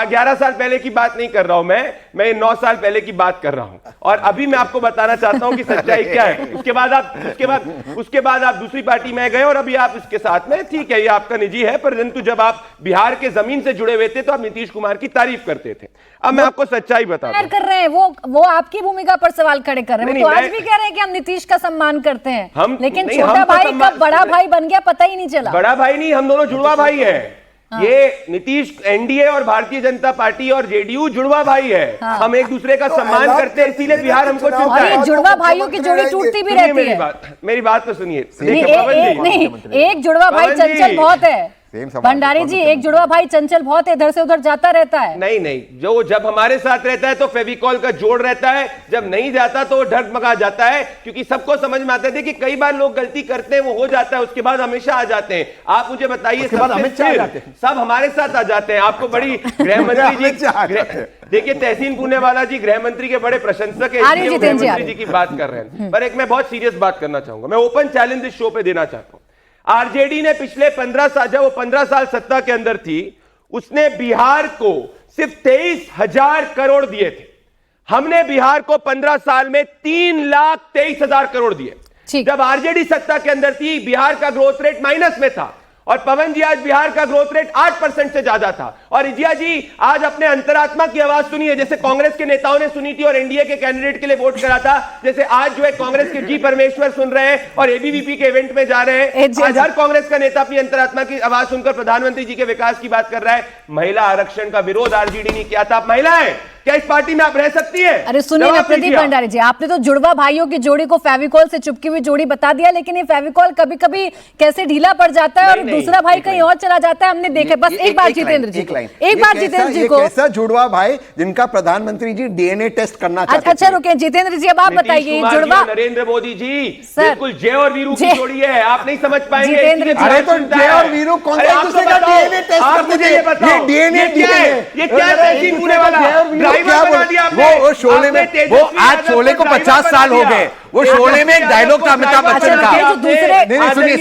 11 साल पहले की बात नहीं कर रहा हूं मैं 9 साल पहले की बात कर रहा हूं। और अभी मैं आपको बताना चाहता हूं कि सच्चाई क्या है। उसके बाद आप दूसरी पार्टी में गए और अभी आप इसके साथ में, ठीक है ये आपका निजी है, परंतु जब आप बिहार के जमीन से जुड़े हुए थे तो आप नीतीश कुमार की तारीफ करते थे। अब मैं आपको सच्चाई बताता हूं। कर रहे हैं वो आपकी भूमिका पर सवाल खड़े कर रहे हैं। वो तो आज भी कह रहे हैं कि हम नीतीश का सम्मान करते हैं, लेकिन छोटा भाई कब बड़ा भाई बन गया पता ही नहीं चला। बड़ा भाई नहीं, हम दोनों जुड़वा भाई हैं। हाँ। ये नीतीश एनडीए और भारतीय जनता पार्टी और जेडीयू जुड़वा भाई है। हाँ। हम एक दूसरे का सम्मान करते हैं, इसीलिए बिहार हमको चुनता है। और जुड़वा भाइयों की जोड़ी टूटती भी रहती है। मेरी बात तो सुनिए। नहीं, एक जुड़वा भाई चंचल बहुत है भंडारी जी, एक जुड़वा भाई चंचल बहुत है, इधर से उधर जाता रहता है। नहीं, जो जब हमारे साथ रहता है तो फेविकॉल का जोड़ रहता है, जब नहीं जाता तो ढकमगा जाता है, क्योंकि सबको समझ में आता है कि कई बार लोग गलती करते हैं, वो हो जाता है, उसके बाद हमेशा आ जाते हैं। आप मुझे बताइए, सब हमारे साथ आ जाते हैं। आपको बड़ी गृह मंत्री जी, देखिए तहसीन पूनेवाला जी गृह मंत्री के बड़े प्रशंसक है, गृह मंत्री जी की बात कर रहे हैं। पर एक मैं बहुत सीरियस बात करना चाहूंगा, मैं ओपन चैलेंज इस शो पे देना चाहता हूं। आरजेडी ने पिछले 15 साल, जब वो 15 साल सत्ता के अंदर थी, उसने बिहार को सिर्फ 23,000 करोड़ दिए थे। हमने बिहार को 15 साल में 3,23,000 करोड़ दिए। जब आरजेडी सत्ता के अंदर थी, बिहार का ग्रोथ रेट माइनस में था, और पवन जी आज बिहार का ग्रोथ रेट 8% से ज्यादा था। और इजिया जी आज अपने अंतरात्मा की आवाज सुनिए, जैसे कांग्रेस के नेताओं ने सुनी थी और एनडीए के कैंडिडेट के लिए वोट करा था, जैसे आज जो है कांग्रेस के जी परमेश्वर सुन रहे हैं और एबीवीपी के इवेंट में जा रहे हैं। आज हर कांग्रेस का नेता अपनी अंतरात्मा की आवाज सुनकर प्रधानमंत्री जी के विकास की बात कर रहा है। महिला आरक्षण का विरोध आरजेडी ने किया था। आप महिलाएं क्या इस पार्टी में आप रह सकती है? अरे सुनिए ना प्रदीप भंडारी जी, आपने तो जुड़वा भाइयों की जोड़ी को फेविकॉल से चिपकी हुई जोड़ी बता दिया, लेकिन ये फेविकॉल कभी कभी कैसे ढीला पड़ जाता है और दूसरा भाई कहीं और चला जाता है। हमने देखा। बस एक बार जितेंद्र जी को, कैसा जुड़वा भाई जिनका प्रधानमंत्री जी डीएनए टेस्ट करना चाहते थे। अच्छा रुके जितेंद्र जी, अब आप बताइए। जुड़वा नरेंद्र मोदी जी बिल्कुल जय और वीरू की जोड़ी है, आप नहीं समझ पाएंगे। जितेंद्र जी, अरे तो जय और वीरू कौन सा दूसरे का डीएनए टेस्ट करते थे? ये डीएनए ये क्या तहसीन पूरे वाला ड्राइवर बना दिया आपने। वो शोले में, वो आज शोले को 50 साल हो गए। वो शोले में एक डायलॉग था अमिताभ बच्चन का। नहीं सुनिए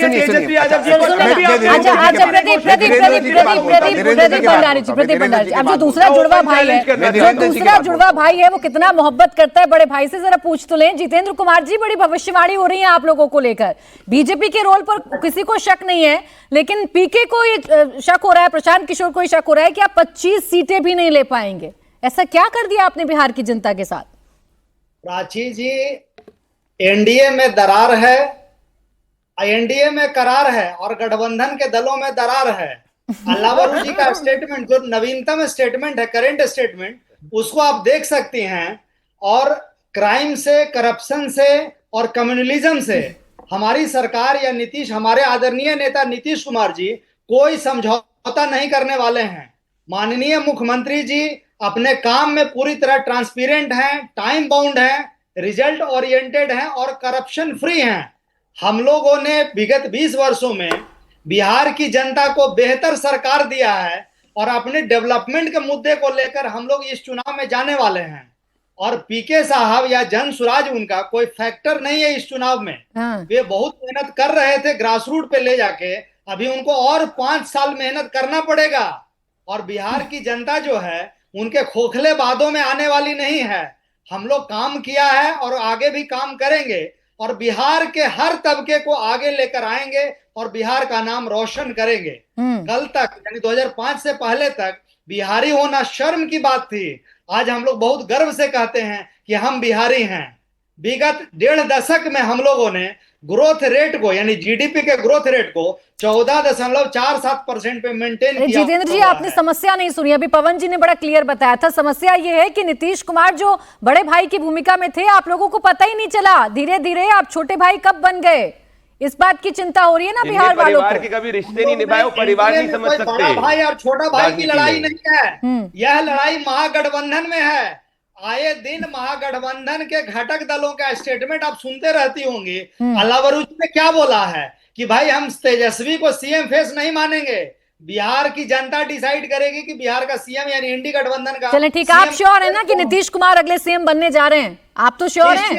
प्रदीप भंडारी जी, अब जो दूसरा जुड़वा भाई है वो कितना मोहब्बत करता है बड़े भाई से, जरा पूछ तो लें। जितेंद्र कुमार जी, बड़ी भविष्यवाणी हो रही है आप लोगों को लेकर। बीजेपी के रोल पर किसी को शक नहीं है, लेकिन पीके को ये शक हो रहा है, प्रशांत किशोर को ये शक हो रहा है कि आप 25 सीटें भी नहीं ले पाएंगे। ऐसा क्या कर दिया आपने बिहार की जनता के साथ? प्राची जी, एनडीए में दरार है, एनडीए में करार है और गठबंधन के दलों में दरार है। अल्लावरू जी का स्टेटमेंट, जो नवीनतम स्टेटमेंट है, करंट स्टेटमेंट, उसको आप देख सकती हैं। और क्राइम से, करप्शन से और कम्युनलिज्म से हमारी सरकार या नीतीश, हमारे आदरणीय नेता नीतीश कुमार जी कोई समझौता नहीं करने वाले हैं। माननीय मुख्यमंत्री जी अपने काम में पूरी तरह ट्रांसपेरेंट हैं, टाइम बाउंड हैं, रिजल्ट ओरिएंटेड हैं और करप्शन फ्री हैं। हम लोगों ने विगत 20 वर्षों में बिहार की जनता को बेहतर सरकार दिया है और अपने डेवलपमेंट के मुद्दे को लेकर हम लोग इस चुनाव में जाने वाले हैं। और पीके साहब या जन सुराज उनका कोई फैक्टर नहीं है इस चुनाव में। वे बहुत मेहनत कर रहे थे ग्रासरूट पे ले जाके, अभी उनको और 5 साल मेहनत करना पड़ेगा। और बिहार की जनता जो है उनके खोखले वादों में आने वाली नहीं है। हम लोग काम किया है और आगे भी काम करेंगे और बिहार के हर तबके को आगे लेकर आएंगे और बिहार का नाम रोशन करेंगे। कल तक यानी 2005 से पहले तक बिहारी होना शर्म की बात थी। आज हम लोग बहुत गर्व से कहते हैं कि हम बिहारी हैं। विगत 1.5 दशक में हम लोगों ने ग्रोथ रेट को यानी जीडीपी के ग्रोथ रेट को 14.47% पे मेंटेन किया। जितेंद्र जी, आपने समस्या नहीं सुनी। अभी पवन जी ने बड़ा क्लियर बताया था। समस्या ये है कि नीतीश कुमार जो बड़े भाई की भूमिका में थे, आप लोगों को पता ही नहीं चला। धीरे धीरे आप छोटे भाई कब बन गए, इस बात की चिंता हो रही है ना बिहार वालों को। परिवार के कभी रिश्ते नहीं निभाए, वो परिवार नहीं समझ सकते। बड़ा भाई और छोटा भाई की लड़ाई नहीं है, यह लड़ाई महागठबंधन में है। आए दिन महागठबंधन के घटक दलों का स्टेटमेंट आप सुनते रहती होंगी। अलावरुजी ने क्या बोला है कि भाई हम तेजस्वी को सीएम फेस नहीं मानेंगे, बिहार की जनता डिसाइड करेगी कि बिहार का सीएम यानी इंडी गठबंधन का। चलें ठीक, आप श्योर है ना कि नीतीश कुमार अगले सीएम बनने जा रहे हैं? आप तो श्योर हैं?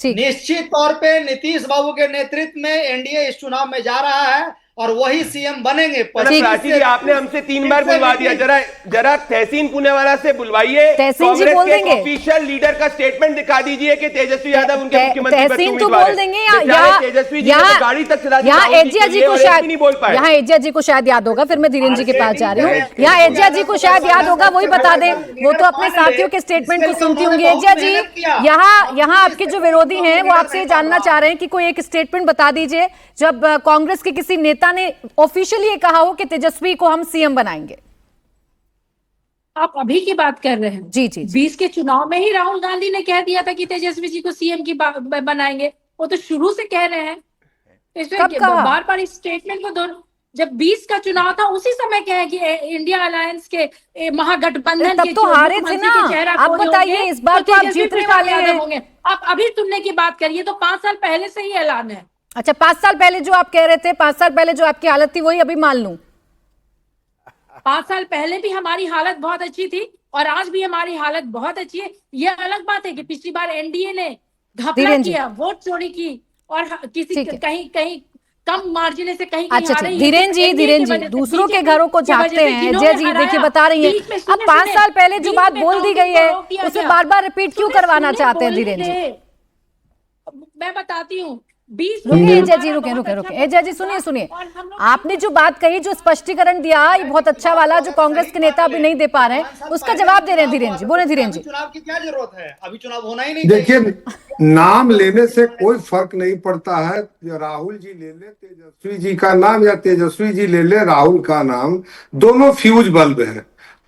निश्चित तौर पे नीतीश बाबू के नेतृत्व में एनडीए इस चुनाव में जा रहा है और वही सीएम बनेंगे। प्राची जी, आपने हमसे 3 बार बुलवा दिया। जरा तहसीन पुणेवाला से बुलवाइए। तहसीन जी बोल देंगे। ऑफिशियल लीडर का स्टेटमेंट दिखा दीजिए कि तेजस्वी यादव उनके मुख्यमंत्री तहसीन तो बोल देंगे। तेजस्वी जी ने गाड़ी तक चला दी, यहाँ एजिया जी को शायद नहीं बोल पाए। यहाँ एजिया जी को शायद याद होगा, फिर मैं धीरेन्द्र जी के पास जा रही हूँ। यहाँ एजिया जी को शायद याद होगा, वही बता दें। वो तो अपने साथियों के स्टेटमेंट को सुनती होंगी। एजिया जी, यहाँ आपके जो विरोधी हैं वो आपसे जानना चाह रहे हैं कि कोई एक स्टेटमेंट बता दीजिए जब कांग्रेस के किसी नेता ने ऑफिशियली ये कहा हो कि तेजस्वी को हम सीएम बनाएंगे। आप अभी की बात कर रहे हैं? जी जी। 20 के चुनाव में ही राहुल गांधी ने कह दिया था कि तेजस्वी जी को सीएम की बनाएंगे। वो तो शुरू से कह रहे हैं। बार बार इस स्टेटमेंट को जब 20 का चुनाव था उसी समय कहे कि इंडिया अलायंस के महागठबंधन तब तो हारे थे ना। आप बताइए, इस बार तो आप जीतने वाले हैं। आप अभी तुमने की बात करिए तो 5 साल पहले से ही ऐलान है। अच्छा, 5 साल पहले जो आप कह रहे थे, 5 साल पहले जो आपकी हालत थी वही अभी मान लूं? 5 साल पहले भी हमारी हालत बहुत अच्छी थी और आज भी हमारी हालत बहुत अच्छी है। यह अलग बात है कि पिछली बार एनडीए ने घपला किया, वोट चोरी की और किसी कहीं कम मार्जिन से कहीं अच्छा, धीरेन्द्र जी दूसरों के घरों को झांकते हैं। जय जी देखिए बता रही हैं, अब 5 साल पहले जो बात बोल दी गई है उसे बार बार रिपीट क्यों करवाना चाहते हैं धीरेन्द्र जी? मैं बताती हूँ। रुकिए एजय जी सुनिए। आपने जो बात कही, जो स्पष्टीकरण दिया, ये बहुत अच्छा वाला, जो कांग्रेस के नेता अभी नहीं दे पा रहे हैं, उसका जवाब दे रहे हैं धीरेन्द्र जी। बोले धीरेन्द्र जी। चुनाव की क्या जरूरत है? अभी चुनाव होना ही नहीं। देखिए, नाम लेने से कोई फर्क नहीं पड़ता है। राहुल जी ले ले तेजस्वी जी का नाम या तेजस्वी जी ले ले राहुल का नाम, दोनों फ्यूज बल्ब है,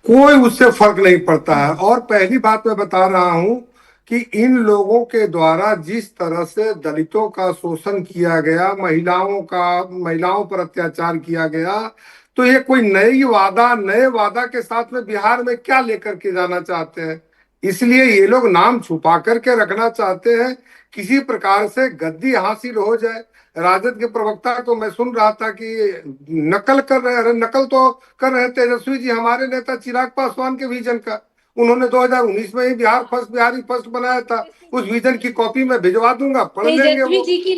कोई उससे फर्क नहीं पड़ता है। और पहली बात मैं बता रहा हूं कि इन लोगों के द्वारा जिस तरह से दलितों का शोषण किया गया, महिलाओं पर अत्याचार किया गया, तो ये कोई नए वादा के साथ में बिहार में क्या लेकर के जाना चाहते हैं? इसलिए ये लोग नाम छुपा करके रखना चाहते हैं, किसी प्रकार से गद्दी हासिल हो जाए। राजद के प्रवक्ता को मैं सुन रहा था कि नकल तो कर रहे तेजस्वी जी हमारे नेता चिराग पासवान के विजन का। उन्होंने 2019 में ही बिहारी फर्स्ट बनाया था। उस विजन की कॉपी में भिजवा दूंगा, पढ़ लेंगे वो कि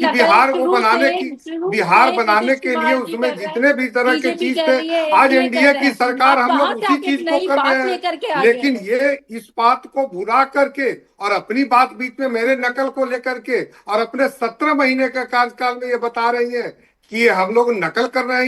बिहार बनाने के लिए उसमें जितने भी तरह के चीज थे, आज एनडीए की सरकार हम लोग उसी चीज को कर रहे हैं। लेकिन ये इस बात को भुला करके और अपनी बात बीच में मेरे नकल को लेकर के और अपने 17 महीने का कार्यकाल में ये बता रही है कि ये हम लोग नकल कर रहे हैं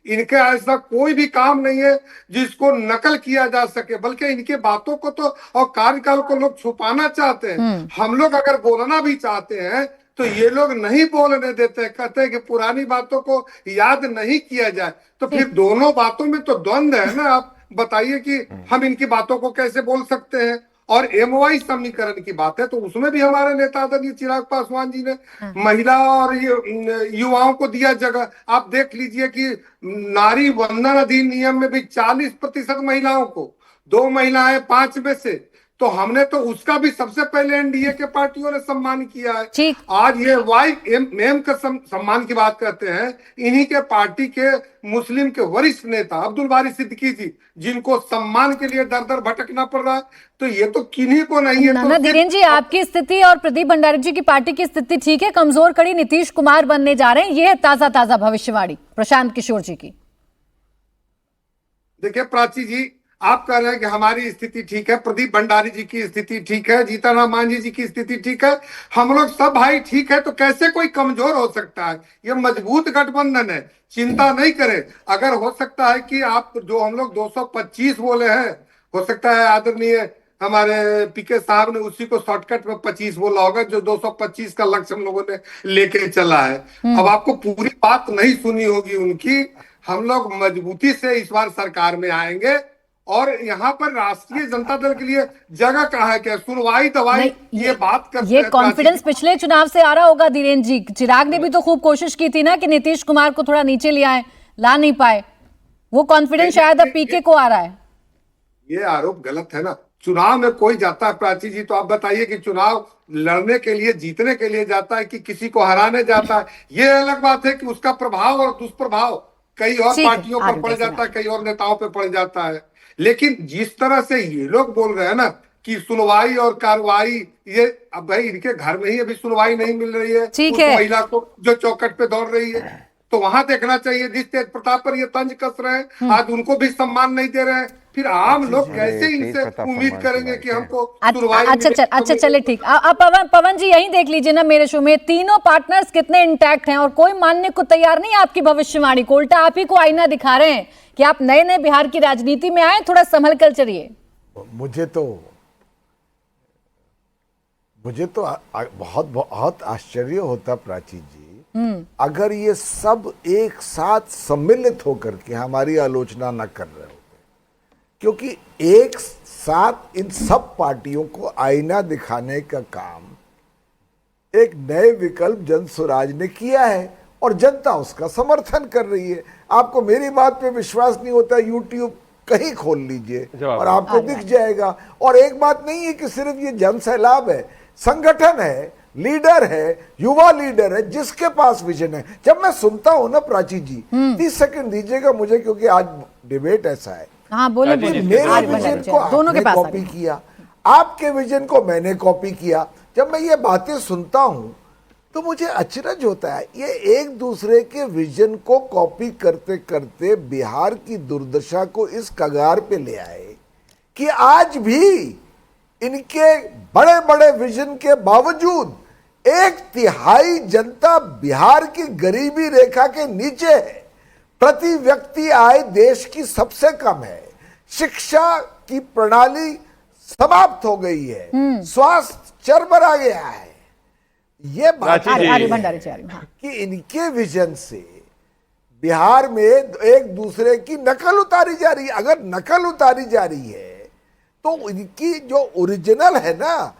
इनके ऐसा कोई भी काम नहीं है जिसको नकल किया जा सके, बल्कि इनके बातों को तो और कार्यकाल को लोग छुपाना चाहते हैं। हम लोग अगर बोलना भी चाहते हैं तो ये लोग नहीं बोलने देते, कहते हैं कि पुरानी बातों को याद नहीं किया जाए। तो फिर दोनों बातों में तो द्वंद्व है ना। आप बताइए कि हम इनकी बातों को कैसे बोल सकते हैं। और एमओआई समीकरण की बात है तो उसमें भी हमारे नेता आदरणीय चिराग पासवान जी ने महिला और युवाओं को दिया जगह। आप देख लीजिए कि नारी वंदन अधिनियम में भी 40% महिलाओं को, 2 महिलाएं 5 में से, तो हमने तो उसका भी सबसे पहले एनडीए के पार्टियों ने सम्मान किया है। आज ये वाईएमएम का सम्मान की बात करते हैं, इन्हीं के पार्टी के मुस्लिम के वरिष्ठ नेता अब्दुल बारी सिद्दीकी जी, जिनको सम्मान के लिए दर दर भटकना पड़ रहा है, तो ये तो किन्हीं को नहीं है। तो धीरेन्द्र जी, आपकी स्थिति और प्रदीप भंडारी जी की पार्टी की स्थिति ठीक है? कमजोर कड़ी नीतीश कुमार बनने जा रहे हैं, ये है ताजा भविष्यवाणी प्रशांत किशोर जी की। देखिए प्राची जी, आप कह रहे हैं कि हमारी स्थिति ठीक है, प्रदीप भंडारी जी की स्थिति ठीक है, जीतन राम मांझी जी की स्थिति ठीक है, हम लोग सब भाई ठीक है, तो कैसे कोई कमजोर हो सकता है? ये मजबूत गठबंधन है, चिंता नहीं करें। अगर हो सकता है कि आप जो हम लोग 225 बोले हैं, हो सकता है आदरणीय हमारे पीके साहब ने उसी को शॉर्टकट में 25 बोला होगा, जो 225 का लक्ष्य हम लोगों ने लेके चला है। अब आपको पूरी बात नहीं सुनी होगी उनकी। हम लोग मजबूती से इस बार सरकार में आएंगे और यहाँ पर राष्ट्रीय जनता दल के लिए जगह कहाँ है? क्या सुनवाई दवाई ये बात करते ये कॉन्फिडेंस पिछले चुनाव से आ रहा होगा धीरेन्द्र जी। चिराग ने भी तो खूब कोशिश की थी ना कि नीतीश कुमार को थोड़ा नीचे ले आए, ला नहीं पाए। वो कॉन्फिडेंस शायद अब पीके को आ रहा है। ये आरोप गलत है ना। चुनाव में कोई जाता है प्राची जी, तो आप बताइए कि चुनाव लड़ने के लिए, जीतने के लिए जाता है कि किसी को हराने जाता है? ये अलग बात है कि उसका प्रभाव और दुष्प्रभाव कई और पार्टियों पर पड़ जाता है, कई और नेताओं पर पड़ जाता है। लेकिन जिस तरह से ये लोग बोल रहे हैं ना कि सुनवाई और कार्रवाई, ये अब भाई इनके घर में ही अभी सुनवाई नहीं मिल रही है उस महिला को जो चौकट पे दौड़ रही है, तो वहां देखना चाहिए। जिस तेज प्रताप पर ये तंज कस रहे हैं, आज उनको भी सम्मान नहीं दे रहे हैं, फिर आम लोग कैसे इनसे उम्मीद करेंगे कि हमको सुनवाई? अच्छा चले ठीक। अब पवन जी यही देख लीजिए ना, मेरे शो में तीनों पार्टनर्स कितने इंटैक्ट हैं और कोई मानने को तैयार नहीं आपकी भविष्यवाणी को। उल्टा आप ही को आईना दिखा रहे हैं कि आप नए नए बिहार की राजनीति में आए, थोड़ा संभल कर चलिए। मुझे तो बहुत बहुत आश्चर्य होता प्राची जी, अगर ये सब एक साथ सम्मिलित होकर के हमारी आलोचना न कर रहे होते, क्योंकि एक साथ इन सब पार्टियों को आईना दिखाने का काम एक नए विकल्प जन स्वराज ने किया है और जनता उसका समर्थन कर रही है। आपको मेरी बात पे विश्वास नहीं होता, यूट्यूब कहीं खोल लीजिए और आपको दिख जाएगा। और एक बात नहीं है कि सिर्फ ये जन सैलाब है, संगठन है, लीडर है, युवा लीडर है, जिसके पास विजन है। जब मैं सुनता हूं ना प्राची जी, 30 सेकंड दीजिएगा मुझे, क्योंकि आज डिबेट ऐसा है। हाँ, बोले मेरे विजन को आपने कॉपी किया, आपके विजन को मैंने कॉपी किया। जब मैं ये बातें सुनता हूं तो मुझे अचरज होता है। ये एक दूसरे के विजन को कॉपी करते करते बिहार की दुर्दशा को इस कगार पे ले आए कि आज भी इनके बड़े बड़े विजन के बावजूद 1/3 जनता बिहार की गरीबी रेखा के नीचे है। प्रति व्यक्ति आय देश की सबसे कम है। शिक्षा की प्रणाली समाप्त हो गई है। स्वास्थ्य चरमरा गया है। ये बात कि इनके विजन से बिहार में एक दूसरे की नकल उतारी जा रही है। अगर नकल उतारी जा रही है तो इनकी जो ओरिजिनल है ना,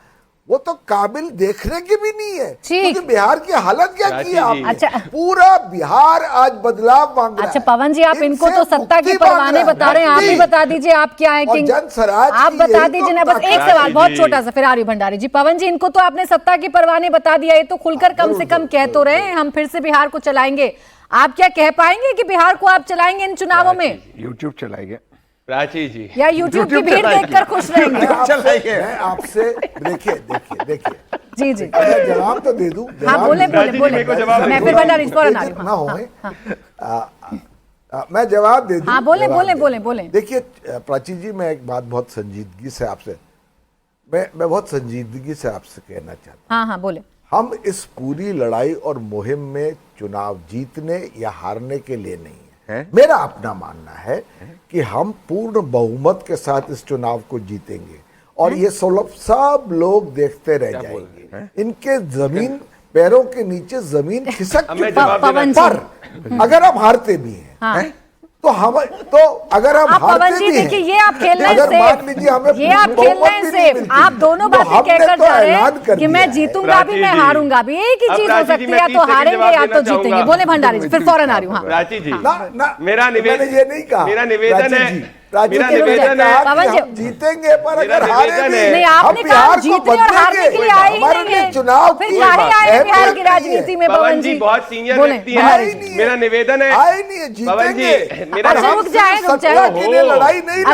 वो तो काबिल देखने की भी नहीं है। क्योंकि बिहार की हालत क्या की आपने? अच्छा, पूरा बिहार आज बदलाव मांग रहा है। अच्छा पवन जी, आप इनको तो सत्ता के परवाने बता रहे हैं, आप ही बता दीजिए आप क्या है किंग? आप बता दीजिए ना, बस एक सवाल बहुत छोटा सा, फिर आर्य भंडारी जी। पवन जी, इनको तो आपने सत्ता के परवाने बता दिया, ये तो खुलकर कम से कम कह तो रहे हैं हम फिर से बिहार को चलाएंगे। आप क्या कह पाएंगे कि बिहार को आप चलाएंगे इन चुनावों में? यूट्यूब चलाएंगे प्राची जी, या यूट्यूब की भीड़ देखकर खुश रहेंगे? मैं आपसे देखिए जी जी, जवाब तो दे दूं। हाँ, बोले मैं फिर भंडारी फौरन आ रही हूं। ना हो मैं जवाब दे दूं। हाँ, बोले। देखिए प्राची जी, मैं एक बात बहुत संजीदगी से आपसे मैं बहुत संजीदगी से आपसे कहना चाहता हूँ। हाँ, बोले। हम इस पूरी लड़ाई और मुहिम में चुनाव जीतने या हारने के लिए नहीं है। मेरा अपना मानना है कि हम पूर्ण बहुमत के साथ इस चुनाव को जीतेंगे और ये सब लोग देखते रह जाएंगे। इनके जमीन पैरों के नीचे जमीन खिसक पर अगर हम हारते भी हैं तो अगर हम हारते भी हैं, ये आप खेल रहे हैं, मान लीजिए हमें ये आप खेल रहे हैं, आप दोनों बातें कहकर जा रहे हैं कि मैं जीतूंगा भी, मैं हारूंगा भी। एक ही चीज हो सकती है, या तो हारेंगे या तो जीतेंगे। बोले भंडारी जी, फिर फौरन आ रही हूँ। प्राची जी, मेरा निवेदन ये नहीं कहा, मेरा निवेदन है जीतेंगे, पर अगर हारे नहीं, आपने कहा जीतने और हारने के लिए आए ही नहीं है। चुनाव फिर काहे आए बिहार की राजनीति में? पवन जी बहुत सीनियर व्यक्ति है, मेरा निवेदन है आए नहीं है, जीतेंगे। मेरा रुक जाए लड़ाई नहीं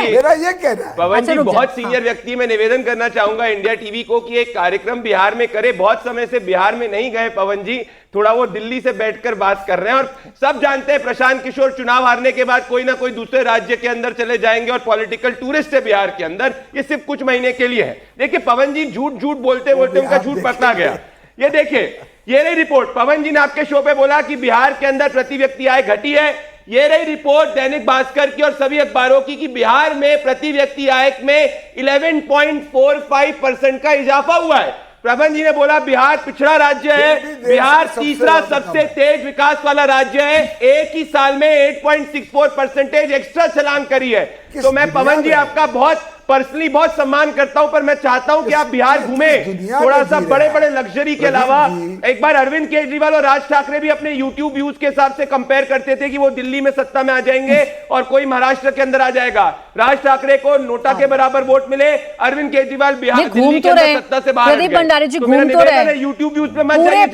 मेरा ये कहना है। पवन जी बहुत सीनियर व्यक्ति, मैं निवेदन करना चाहूंगा इंडिया टीवी को कि एक कार्यक्रम बिहार में करे। बहुत समय से बिहार में नहीं गए पवन जी, थोड़ा वो दिल्ली से बैठकर बात कर रहे हैं। और सब जानते हैं प्रशांत किशोर चुनाव हारने के बाद कोई ना कोई दूसरे राज्य के अंदर चले जाएंगे और पॉलिटिकल टूरिस्ट है बिहार के अंदर, ये सिर्फ कुछ महीने के लिए है। देखिए पवन जी झूठ झूठ बोलते बोलते उनका झूठ पकड़ा गया। ये देखिए ये रही रिपोर्ट, पवन जी ने आपके शो पे बोला कि बिहार के अंदर प्रति व्यक्ति आय घटी है। ये रही रिपोर्ट दैनिक भास्कर की और सभी अखबारों की कि बिहार में प्रति व्यक्ति आय में 11.45% का इजाफा हुआ है। पवन जी ने बोला बिहार पिछड़ा राज्य है, बिहार तीसरा सबसे तेज विकास वाला राज्य है, एक ही साल में 8.64% एक्स्ट्रा छलांग करी है। तो मैं पवन जी आपका बहुत पर्सनली बहुत सम्मान करता हूं, पर मैं चाहता हूं कि आप बिहार घूमें थोड़ा सा, बड़े बड़े लग्जरी के अलावा। एक बार अरविंद केजरीवाल और राज ठाकरे भी अपने यूट्यूब व्यूज के हिसाब से कंपेयर करते थे कि वो दिल्ली में सत्ता में आ जाएंगे और कोई महाराष्ट्र के अंदर आ जाएगा। राज ठाकरे को नोटा के बराबर वोट मिले, अरविंद केजरीवाल बिहार दिल्ली के अंदर सत्ता से बाहर। प्रदीप भंडारी जी घूम तो रहे, यूट्यूब व्यूज पे मत पूरे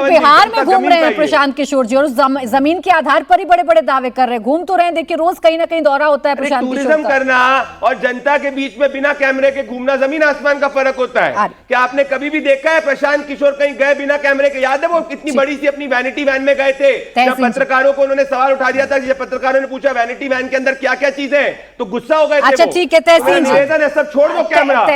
बिहार में घूम रहे हैं प्रशांत किशोर जी, और जमीन के आधार पर ही बड़े बड़े दावे कर रहे हैं, घूम तो रहे हैं। देखिए रोज कहीं ना कहीं दौरा होता है प्रशांत किशोर टूरिज्म करना और जनता के बीच में बिना कैमरे के घूमना जमीन आसमान का फर्क होता है। क्या आपने कभी भी देखा है प्रशांत किशोर कहीं गए बिना कैमरे के? याद है वो कितनी बड़ी सी अपनी वैनिटी वैन में गए थे, जब पत्रकारों को उन्होंने सवाल उठा दिया था, जब पत्रकारों ने पूछा वैनिटी वैन के अंदर क्या क्या चीजें हैं, तो गुस्सा हो गए थे। अच्छा ठीक है तहसीन जी, निवेदन है सब छोड़ दो कैमरा,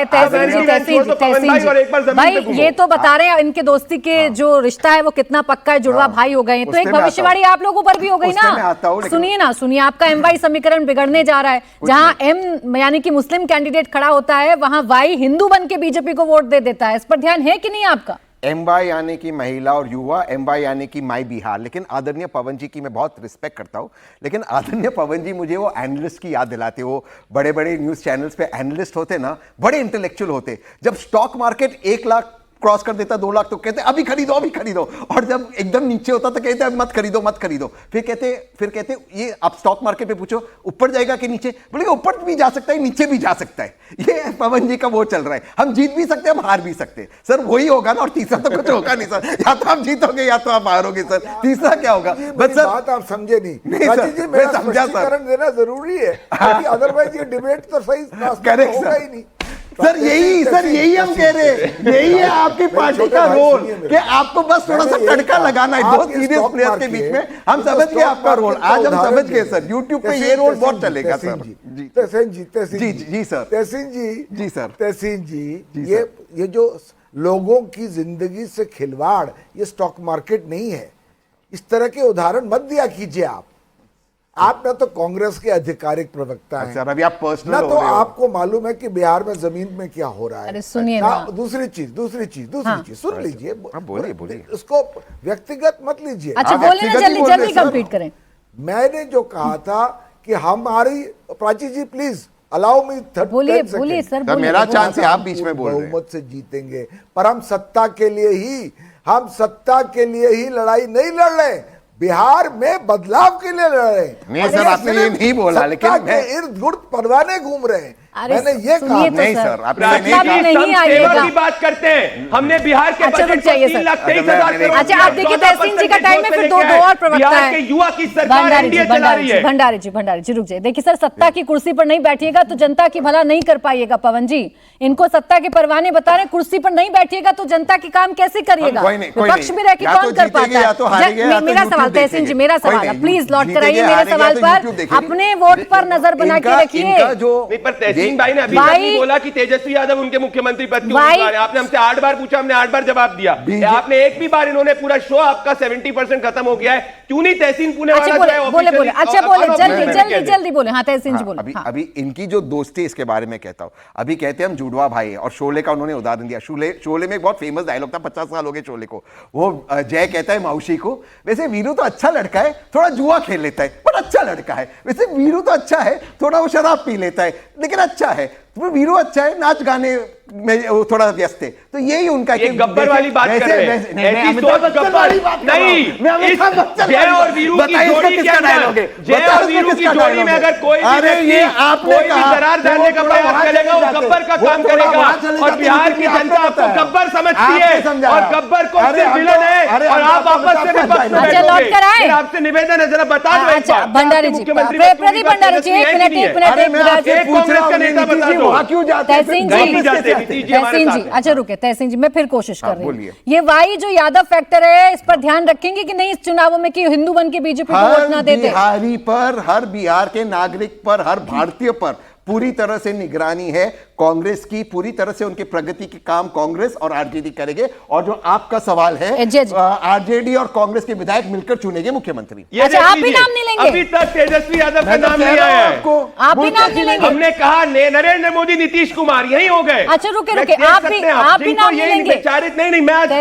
भाई ये तो बता रहे हैं इनके दोस्ती के जो रिश्ता है वो कितना पक्का है, जुड़वा भाई हो गए हैं। तो एक भविष्यवाणी आप लोगों पर भी हो गई ना। सुनिए आपका एम-वाई समीकरण बिगड़ने जा रहा है। जहां एम यानी कि मुस्लिम कैंडिडेट खड़ा होता है वहां वाई हिंदू बन के बीजेपी को वोट दे देता है। इस पर ध्यान है कि नहीं आपका? एम-वाई यानी कि महिला और युवा, एम-वाई यानी कि माई बिहार। लेकिन आदरणीय पवन जी की मैं बहुत रिस्पेक्ट करता हूं, लेकिन आदरणीय पवन जी मुझे वो एनालिस्ट की याद दिलाते। वो बड़े बड़े न्यूज चैनल्स पे एनालिस्ट होते ना, बड़े इंटेलेक्चुअल होते। जब स्टॉक मार्केट 1 लाख क्रॉस कर देता, 2 लाख, तो कहते अभी खरीदो अभी खरीदो, और जब एकदम नीचे होता तो कहते मत खरीदो मत खरीदो। फिर कहते ये आप स्टॉक मार्केट पे पूछो ऊपर जाएगा कि नीचे, बोले ऊपर भी जा सकता है नीचे भी जा सकता है। ये पवन जी का वो चल रहा है, हम जीत भी सकते हैं हम हार भी सकते हैं सर, वही होगा ना। और तीसरा तो कुछ होगा नहीं सर, या तो आप जीतोगे या तो आप हारोगे सर, तीसरा क्या होगा? बस सर बात आप समझे नहीं सर, मैं समझा सर, देना जरूरी है, अदरवाइज ये डिबेट तो सही करेक्ट होगा ही नहीं सर। यही हम कह रहे हैं, यही है आपकी पार्टी का रोल कि आपको बस थोड़ा सा तड़का लगाना है दो सीरियस प्लेयर्स के बीच में। हम समझ गए आपका रोल, आज हम समझ गए सर। यूट्यूब पे ये रोल बहुत चलेगा सर। तहसीन जी ये जो लोगों की जिंदगी से खिलवाड़, ये स्टॉक मार्केट नहीं है। इस तरह के उदाहरण मत दिया कीजिए आप ना तो कांग्रेस के आधिकारिक प्रवक्ता हैं सर, अभी आप पर्सनल ना तो आपको मालूम है कि बिहार में जमीन में क्या हो रहा है। अरे सुनिए ना, दूसरी चीज सुन लीजिए, बोलिए उसको व्यक्तिगत मत लीजिए। अच्छा बोले ना, जल्दी कंप्लीट करें। मैंने जो कहा था कि हमारी, प्राची जी प्लीज अलाउ मी, बोलिए सर, मेरा चांस है, आप बीच में बोल रहे हैं। बहुमत से जीतेंगे, पर हम सत्ता के लिए ही लड़ाई नहीं लड़ रहे, बिहार में बदलाव के लिए लड़ रहे हैं। नहीं सर, आपने ये नहीं बोला, लेकिन इर्द गिर्द परवाने घूम रहे हैं। मैंने ये कहा नहीं सर, आपने नहीं आएगा की बात करते हैं। हमने बिहार के बजट चाहिए सर। अच्छा आप देखिए तहसीन जी का टाइम है, फिर दो और प्रवक्ता है। युवा की सरकार एनडीए चला रही है। भंडारी जी रुक जाइए। देखिए सर, सत्ता की कुर्सी पर नहीं बैठिएगा तो जनता की भला नहीं कर पाइएगा। पवन जी इनको सत्ता के परवाने बता रहे, कुर्सी पर नहीं बैठिएगा तो जनता के काम कैसे करिएगा? विपक्ष में रह के कौन कर पाता है? मेरा सवाल तहसीन जी, मेरा सवाल है, प्लीज लौट कर आइए मेरे सवाल पर। अपने वोट पर नजर बना के रखिए। भाई ने अभी तक नहीं बोला कि तेजस्वी यादव उनके मुख्यमंत्री पद के उम्मीदवार हैं। आपने हमसे 8 बार पूछा, हमने 8 बार जवाब दिया। आपने एक भी बार, इन्होंने पूरा शो आपका 70% खत्म हो गया है, क्यों नहीं तहसीन पुणे वाला बोले अच्छा बोले जल्दी बोले। हाँ तहसीन जी बोले। अभी इनकी जो दोस्ती, इसके बारे में कहता हूं। अभी कहते हैं हम जुड़वा भाई है, और शोले का उन्होंने उदाहरण दिया। शोले में एक बहुत फेमस डायलॉग था, 50 साल हो गए शोले को। वो जय कहता है मौसी को, वैसे वीरू तो अच्छा लड़का है, थोड़ा जुआ खेल लेता है पर अच्छा लड़का है। वैसे वीरू तो अच्छा है, थोड़ा वो शराब पी लेता है लेकिन अच्छा है। तो वीरू अच्छा है, नाच गाने में वो थोड़ा व्यस्त है। तो यही उनका गब्बर वाली बात कर रहे हैं। ऐसी सोच गब्बर नहीं, जय और वीरू की जोड़ी के अंदर, जय और वीरू की जोड़ी में अगर कोई भी दरार डालने का प्रयास करेगा वो गब्बर का काम करेगा। और बिहार की जनता आपको गब्बर समझती है और गब्बर को सिर्फ विलन है, और आप आपस में आपसे निवेदन है, जरा बता दो। भंडारी जी, प्रदीप भंडारी जी, एक मिनट कांग्रेस का नेता बता दो। को। वहाँ क्यों जाते हैं? तहसीन कहीं जी, नहीं जाते, नीतीश जी हमारे तहसीन साथ जी, हैं। अच्छा रुके तहसीन जी, मैं फिर कोशिश कर रही बोलिए। हूँ। ये वाई जो यादव फैक्टर है, इस पर ध्यान रखेंगे कि नहीं इस चुनावों में कि हिंदू बन के बीजेपी को वोट ना हर देते? बिहारी पर, हर बिहार के नागरिक पर, हर भारतीय पर पूरी तरह से निगरानी है कांग्रेस की। पूरी तरह से उनकी प्रगति के काम कांग्रेस और आरजेडी करेंगे। और जो आपका सवाल है, आरजेडी और कांग्रेस के विधायक मिलकर चुनेंगे मुख्यमंत्री। ये अच्छा, देख आप भी लीजिए, नाम नहीं लेंगे? अभी तक तेजस्वी यादव का मैं तो नाम कह नहीं रहा हूं आया है। आपको। आप भी नाम नहीं लेंगे? हमने कहा नरेंद्र मोदी, नीतीश कुमार यही हो गए। अच्छा, रुके, मैं रुके, देख आप सकते भी- हैं आप भी जिनको नाम नहीं ये लेंगे? विचारित नहीं, मैं आज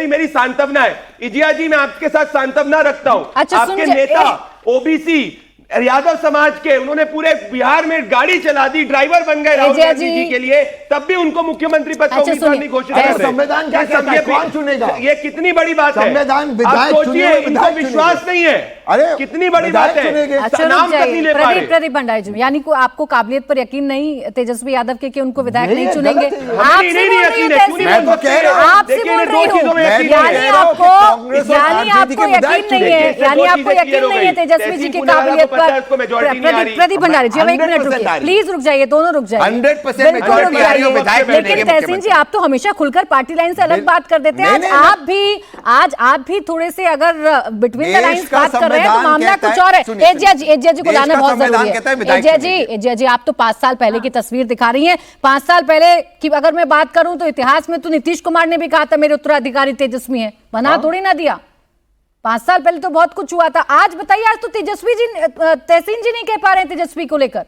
मेरी सांत्वना है। इजिया जी, मैं आपके साथ सांत्वना रखता हूँ। अच्छा, आपके सुनिए, नेता ओबीसी यादव समाज के, उन्होंने पूरे बिहार में गाड़ी चला दी, ड्राइवर बन गए राहुल गांधी जी के लिए, तब भी उनको मुख्यमंत्री पद का अच्छा, उम्मीदवार सुनिए, नहीं घोषित अरे कर रहे। संविधान क्या कहता है? कौन चुनेगा? ये कितनी बड़ी बात है। संविधान आप विधायक सोचिए, चुने हुए इनको विधायक विश्वास चुनेंगे। नहीं है। अरे कितनी बड़ी विधायक बात चुनेंगे। है। अच्छा, नाम रुक तक नहीं ले जाइए। पा रहे। प्रदीप भंडारी जी, यानी को आपको काबिलियत पर यकीन नहीं तेजस्वी यादव के कि उनको विधायक नहीं, नहीं चुनेंगे? गलत है। आपसे नहीं, बोल नहीं, रही हूँ यकीन है, तहसीन मैं तो कह रहा हूं। आपसे देखिए, बोल दो रही चीजों हूँ, में यकीन यानी है। आपको कांग्रेस और यानी आरजेडी आपको के विधायक यकीन नहीं है, देखिए, यानी दो आपको चीजें यकीन clear हो नहीं है गई। तेजस्वी जी की तहसीन काबिलियत पुनावाला को पता है, उसको majority नहीं आ रही। प्रदीप भंडारी जी, अब एक मिनट 100% रुकिए, आ रही। प्लीज रुक जाइए, दोनों रुक जाइए। 100% बिल्कुल majority रुक आ रही है, जाइए। विधायक लेकिन चुनेंगे तहसीन जी, मुख्यमंत्री। आप तो हमेशा खुलकर पार्टी लाइन से अलग बात कर देते हैं। नहीं, आज आप भी थोड़े से अगर बिटवीन द देश लाइंस का बात कर रहे हैं तो संविधान मामला कहता कुछ है- और है। सुनिए, एजिया जी को देश लाना का बहुत संविधान जरूरी कहता है है। विधायक एजिया जी, आप तो 5 साल पहले की तस्वीर दिखा रही हैं। 5 साल पहले की अगर मैं बात करूं तो इतिहास में तो नीतीश कुमार ने भी कहा था मेरे उत्तराधिकारी तेजस्वी हैं, बना थोड़ी ना दिया। 5 साल पहले तो बहुत कुछ हुआ था। आज बताइए, आज तो तेजस्वी जी, तहसीन जी नहीं कह पा रहे हैं तेजस्वी को लेकर।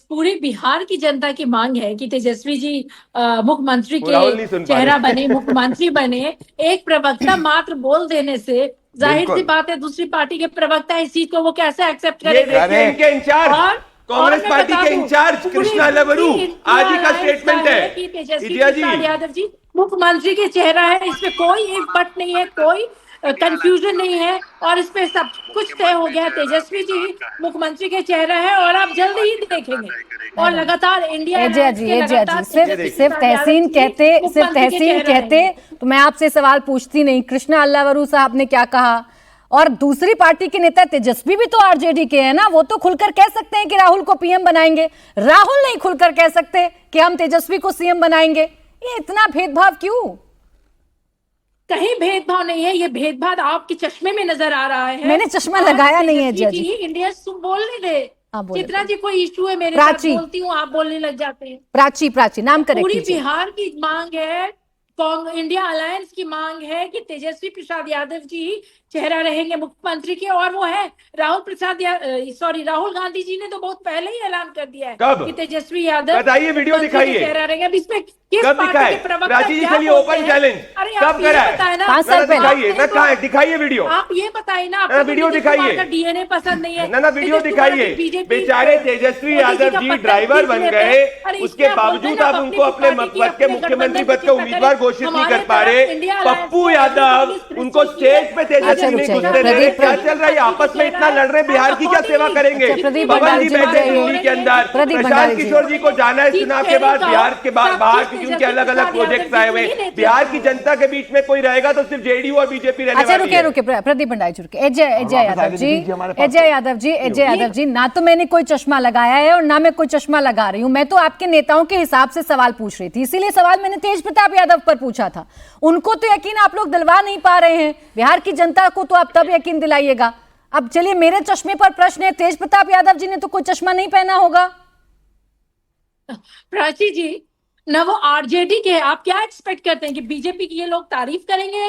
पूरे बिहार की जनता की मांग है कि तेजस्वी जी मुख्यमंत्री राहुल नहीं सुन के पा रहे। चेहरा बने, मुख्यमंत्री बने। एक प्रवक्ता मात्र बोल देने से जाहिर सी बात है दूसरी पार्टी के प्रवक्ता इस चीज को वो कैसे एक्सेप्ट ये करेंगे? देखिए, इनके इंचार्ज कांग्रेस मैं पार्टी बता के दूं, इंचार्ज पूरी कृष्णा लवरू इंडिया आज ही का अलायंस स्टेटमेंट है। कि तेजस्वी इजिया जी, प्रसाद यादव जी मुख्यमंत्री के चेहरा है, इसमें कोई इफ बट नहीं है, कोई कंफ्यूजन नहीं है और इस पे सब कुछ तय हो गया। तेजस्वी जी मुख्यमंत्री के चेहरा है और आप जल्द ही देखेंगे। और लगातार इंडिया एजिया जी, सिर्फ तहसीन कहते तो मैं आपसे सवाल पूछती नहीं। कृष्णा अल्लावरू साहब ने क्या कहा? और दूसरी पार्टी के नेता तेजस्वी भी तो आरजेडी के हैं ना, वो तो खुलकर कह सकते हैं कि राहुल को पीएम बनाएंगे। राहुल नहीं खुलकर कह सकते कि हम तेजस्वी को सीएम बनाएंगे। ये इतना भेदभाव क्यों? कहीं भेदभाव नहीं है, ये भेदभाव आपके चश्मे में नजर आ रहा है। मैंने चश्मा लगाया नहीं है जी। इंडिया बोल नहीं रहे। चित्रा जी, कोई इशू है मेरे साथ, बोलती हूँ आप बोलने लग जाते हैं। प्राची नाम करेक्ट पूरी कीजिए। बिहार की मांग है, इंडिया अलायंस की मांग है कि तेजस्वी प्रसाद यादव जी चेहरा रहेंगे मुख्यमंत्री के। और वो है राहुल गांधी जी ने तो बहुत पहले ही ऐलान कर दिया है कब? कि तेजस्वी यादव बताइए, वीडियो दिखाइए। चेहरा रहेंगे। अब इसमें किस कब पार्टी दिखाए? के प्रवक्ता प्राची जी, क्या चलिए बोलते ओपन हैं? चैलेंज अरे कब आप ये कराए? बताए ना, 5 साल पहले। दिखाइए, मैं कहा है, दिखाइए वीडियो। आप ये बताइए ना, ना, वीडियो दिखाइए। डीएनए पसंद नहीं है ना वीडियो दिखाइए। बेचारे तेजस्वी यादव जी ड्राइवर बन गए, उसके बावजूद आप उनको अपने पद के मुख्यमंत्री पद के उम्मीदवार घोषित नहीं कर पा रहे। पप्पू यादव उनको स्टेज पे तेजस्वी नहीं घुसने दे रहे। क्या चल रहा है? आपस में इतना लड़ रहे, बिहार की क्या सेवा करेंगे? पवन जी बैठे दिल्ली के अंदर, प्रशांत किशोर जी को जाना है चुनाव के बाद बिहार के बाहर, क्योंकि उनके अलग अलग प्रोजेक्ट आए हुए। बिहार की जनता के बीच में कोई रहेगा तो सिर्फ जेडीयू और बीजेपी रहने वाली है। अच्छा, रुके प्रदीप भंडारी जी, रुके। अजय यादव जी, ना तो मैंने कोई चश्मा लगाया है और ना मैं कोई चश्मा लगा रही हूं। मैं तो आपके नेताओं के हिसाब से सवाल पूछ रही थी, इसीलिए सवाल मैंने तेज प्रताप यादव पर पूछा था। उनको तो यकीन आप लोग दिलवा नहीं पा रहे हैं, बिहार की जनता को तो आप तब यकीन दिलाइएगा। अब चलिए, मेरे चश्मे पर प्रश्न है, तेज प्रताप यादव जी ने तो कोई चश्मा नहीं पहना होगा। प्राची जी, ना वो आरजेडी के, आप क्या एक्सपेक्ट करते हैं कि बीजेपी की ये लोग तारीफ करेंगे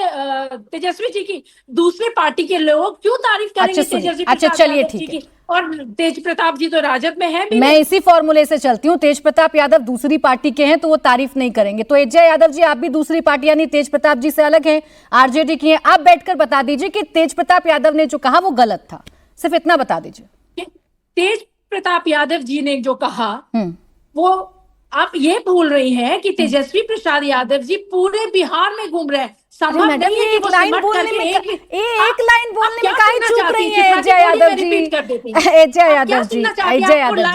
तेजस्वी जी की? दूसरे पार्टी के लोग क्यों तारीफ करेंगे तेजस्वी? अच्छा, चलिए, ठीक है। और तेज प्रताप जी तो राजद में है भी। मैं इसी फॉर्मूले से चलती हूँ, तेज प्रताप यादव दूसरी पार्टी के हैं तो वो तारीफ नहीं करेंगे। तो अजय यादव जी, आप भी दूसरी पार्टी यानी तेज प्रताप जी से अलग हैं, आरजेडी की हैं। आप बैठकर बता दीजिए कि तेज प्रताप यादव ने जो कहा वो गलत था, सिर्फ इतना बता दीजिए। तेज प्रताप यादव जी ने जो कहा वो आप ये भूल रही हैं कि तेजस्वी प्रसाद यादव जी पूरे बिहार में घूम रहे हैं। संभव नहीं है कि एक लाइन बोलने में काहे चूक रही है अजय यादव जी?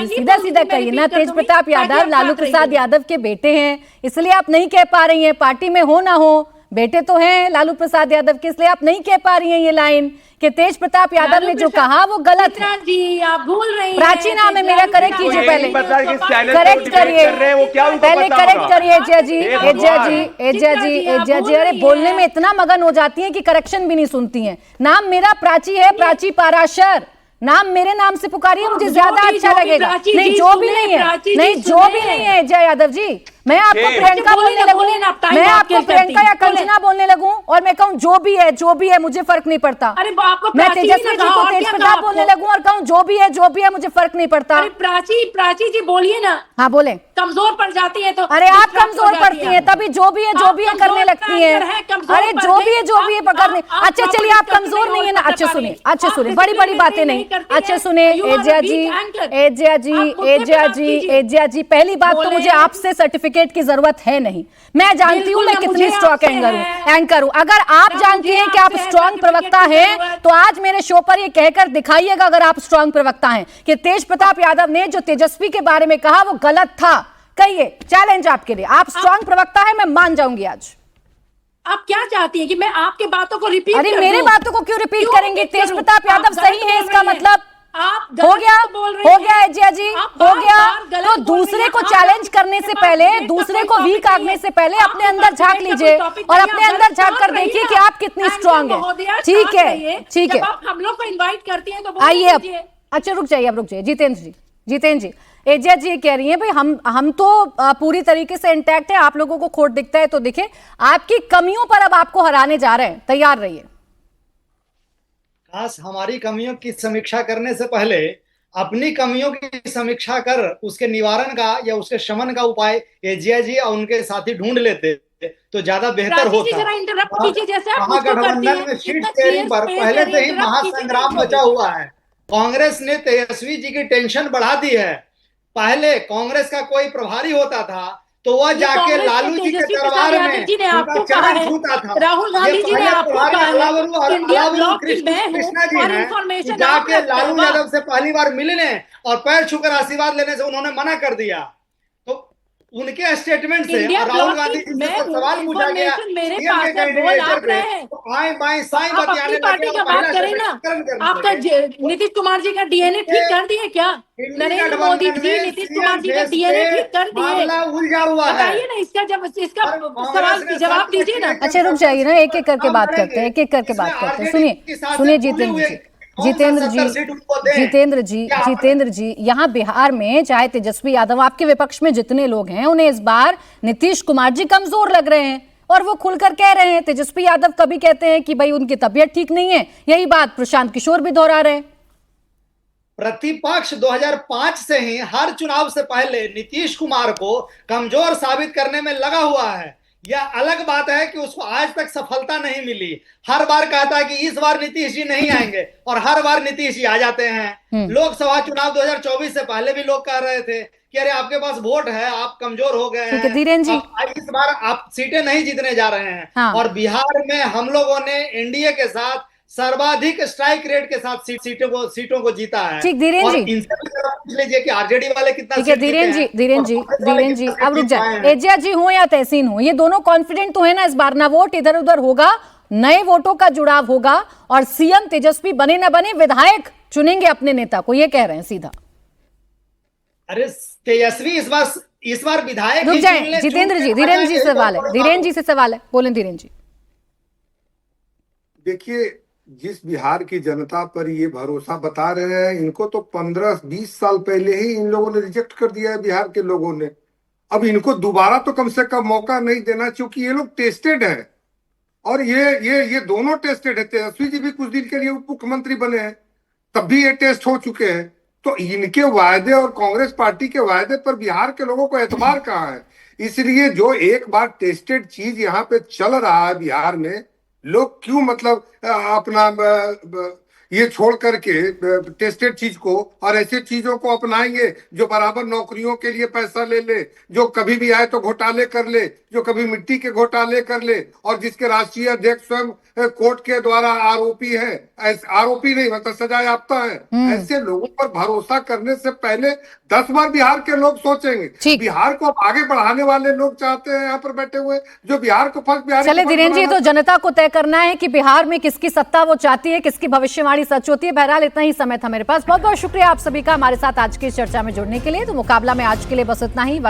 सीधा सीधा कहिए ना। तेज प्रताप यादव लालू प्रसाद यादव के बेटे हैं, इसलिए आप नहीं कह पा रही हैं। पार्टी में हो ना हो, बेटे तो हैं लालू प्रसाद यादव के, इसलिए आप नहीं कह पा रही हैं ये लाइन कि तेज प्रताप यादव ने जो कहा वो गलत है। जी आप भूल रही हैं। प्राची नाम है मेरा, करेक्ट कीजिए पहले, करेक्ट करिए पहले, करेक्ट करिए एजिया जी, एजिया जी, एजिया जी, एजिया जी। अरे बोलने में इतना मगन हो जाती है कि करेक्शन भी नहीं सुनती हैं। नाम मेरा प्राची है, प्राची पाराशर, नाम मेरे नाम से पुकारिए, मुझे ज्यादा अच्छा लगेगा। नहीं जो भी नहीं है, नहीं जो भी नहीं है एजिया यादव जी, मैं आपको प्रियंका बोलने लगूं, मैं आपको प्रियंका या कंचना बोलने लगूं और मैं कहूं जो भी है, जो भी है, मुझे फर्क नहीं पड़ता। मैं तेजस्वी जी को तेज प्रताप बोलने लगूं और कहूं जो भी है, जो भी है, मुझे फर्क नहीं पड़ता। प्राची जी बोलिए ना। हाँ बोले। कमजोर पड़ जाती है तो, अरे आप कमजोर पड़ती हैं तभी जो भी है, जो भी है करने लगती हैं। अरे जो भी है, जो भी है पकड़ने। अच्छा चलिए आप कमजोर नहीं है ना। अच्छा सुनिए, अच्छा सुनिए, बड़ी बड़ी बातें नहीं। अच्छा सुनिए एजिया जी, एजिया जी, एजिया जी, एजिया जी, पहली बात तो मुझे आपसे सर्टिफिकेट की जरूरत है नहीं। मैं जानती हूँ मैं कितनी स्ट्रॉन्ग एंकर हूँ। अगर आप जानती हैं कि आप स्ट्रॉन्ग प्रवक्ता हैं तो आज मेरे शो पर ये कहकर दिखाइएगा अगर आप स्ट्रॉन्ग प्रवक्ता हैं कि तेज प्रताप यादव ने जो तेजस्वी के बारे में कहा वो गलत था। कहिए, चैलेंज आपके लिए। आप स्ट्रॉन्ग प्रवक्ता है, मैं मान जाऊंगी आज। आप क्या चाहती हैं कि मैं आपके बातों को रिपीट अरे मेरे बातों को क्यों रिपीट करेंगे? तेज प्रताप यादव सही है, इसका मतलब आप हो गया, हो गया एजिया जी, हो गया। तो दूसरे को चैलेंज करने से पहले, दूसरे को वीक आंकने से पहले अपने अंदर झांक लीजिए और अपने अंदर झांक कर देखिए कि आप कितनी स्ट्रांग है। ठीक है, ठीक है, हम लोग को इनवाइट करती हैं तो आइए अब। अच्छा रुक जाइए, अब रुक जाइए जितेंद्र जी, जितेंद्र जी, एजिया जी कह रही हैं भाई हम तो पूरी तरीके से इंटैक्ट है, आप लोगों को खोट दिखता है तो दिखे, आपकी कमियों पर अब आपको हराने जा रहे हैं, तैयार रहिए। खास हमारी कमियों की समीक्षा करने से पहले अपनी कमियों की समीक्षा कर उसके निवारण का या उसके शमन का उपाय एजिया जी और उनके साथी ढूंढ लेते तो ज्यादा बेहतर होता। महागठबंधन में सीट शेयरिंग पर पहले से ही महासंग्राम बचा हुआ है। कांग्रेस ने तेजस्वी जी की टेंशन बढ़ा दी है। पहले कांग्रेस का कोई प्रभारी होता था तो वह जाके लालू जी के दरबार में उनका चरण छूता था। राहुल गांधी जी ने आपको कृष्णा जी ने जाके लालू यादव से पहली बार मिलने और पैर छूकर आशीर्वाद लेने से उन्होंने मना कर दिया। तो उनके स्टेटमेंट से राहुल गांधी जी से सवाल पूछा गया आपका नीतीश कुमार जी का डीएनए ठीक कर दिए क्या? नरेंद्र मोदी जी नीतीश कुमार जी का डीएनए ठीक कर दिए? उलझा हुआ है। बताइए ना इसका सवाल की जवाब दीजिए ना। अच्छा रुक जाइए ना, एक एक करके बात करते हैं, एक एक करके बात करते हैं। सुनिए सुनिए जितेंद्र जी, जितेंद्र जी, जितेंद्र जी, जितेंद्र जी, यहाँ बिहार में चाहे तेजस्वी यादव आपके विपक्ष में जितने लोग हैं उन्हें इस बार नीतीश कुमार जी कमजोर लग रहे हैं और वो खुलकर कह रहे हैं। तेजस्वी यादव कभी कहते हैं कि भाई उनकी तबीयत ठीक नहीं है, यही बात प्रशांत किशोर भी दोहरा रहे हैं। प्रतिपक्ष 2005 से ही हर चुनाव से पहले नीतीश कुमार को कमजोर साबित करने में लगा हुआ है। यह अलग बात है कि उसको आज तक सफलता नहीं मिली। हर बार कहता है कि इस बार नीतीश जी नहीं आएंगे और हर बार नीतीश जी आ जाते हैं। लोकसभा चुनाव 2024 से पहले भी लोग कह रहे थे कि अरे आपके पास वोट है, आप कमजोर हो गए हैं, धीरेन्द्र जी इस बार आप सीटें नहीं जीतने जा रहे हैं। हाँ। और बिहार में हम लोगों ने एनडीए के साथ सर्वाधिक स्ट्राइक रेट के साथ सीटों को जीता है। ठीक धीरेन्द्र जी, इनसे भी पूछ लीजिए कि आरजेडी वाले कितना ठीक है। धीरेन्द्र जी, धीरेन्द्र जी, धीरेन्द्र जी अब रुक जाए। एजिया जी हो या तहसीन हो, ये दोनों कॉन्फिडेंट तो है ना इस बार ना वोट इधर उधर होगा, नए वोटों का जुड़ाव होगा और सीएम तेजस्वी बने ना बने विधायक चुनेंगे अपने नेता को, ये कह रहे हैं सीधा। अरे तेजस्वी इस बार विधायक रुक जाए जितेंद्र जी, धीरेन्द्र जी से सवाल है, धीरेन्द्र जी से सवाल है, बोले धीरेन्द्र जी। देखिए जिस बिहार की जनता पर ये भरोसा बता रहे हैं, इनको तो 15-20 साल पहले ही इन लोगों ने रिजेक्ट कर दिया है बिहार के लोगों ने। अब इनको दोबारा तो कम से कम मौका नहीं देना, क्योंकि ये लोग टेस्टेड है और ये दोनों टेस्टेड है। तेजस्वी जी भी कुछ दिन के लिए उप मुख्यमंत्री बने हैं, तब भी ये टेस्ट हो चुके हैं। तो इनके वायदे और कांग्रेस पार्टी के वायदे पर बिहार के लोगों को एतबार कहाँ है? इसलिए जो एक बार टेस्टेड चीज यहाँ पे चल रहा है बिहार में, लोग क्यों मतलब अपना ये छोड़ करके टेस्टेड चीज को और ऐसे चीजों को अपनाएंगे जो बराबर नौकरियों के लिए पैसा ले ले, जो कभी भी आए तो घोटाले कर ले, जो कभी मिट्टी के घोटाले कर ले, और जिसके राष्ट्रीय अध्यक्ष स्वयं कोर्ट के द्वारा आरोपी है, आरोपी नहीं मतलब सजा याफ्ता है। ऐसे लोगों पर भरोसा करने से पहले 10 बार बिहार के लोग सोचेंगे। बिहार को आगे बढ़ाने वाले लोग चाहते हैं यहाँ पर बैठे हुए, जो बिहार को फर्स्ट बिहार। चले धीरेन्द्र जी, तो जनता को तय करना है कि बिहार में किसकी सत्ता वो चाहती है, किसकी भविष्यवाणी सच होती है। बहरहाल इतना ही समय था मेरे पास। बहुत बहुत शुक्रिया आप सभी का हमारे साथ आज की चर्चा में जुड़ने के लिए। तो मुकाबला में आज के लिए बस इतना ही।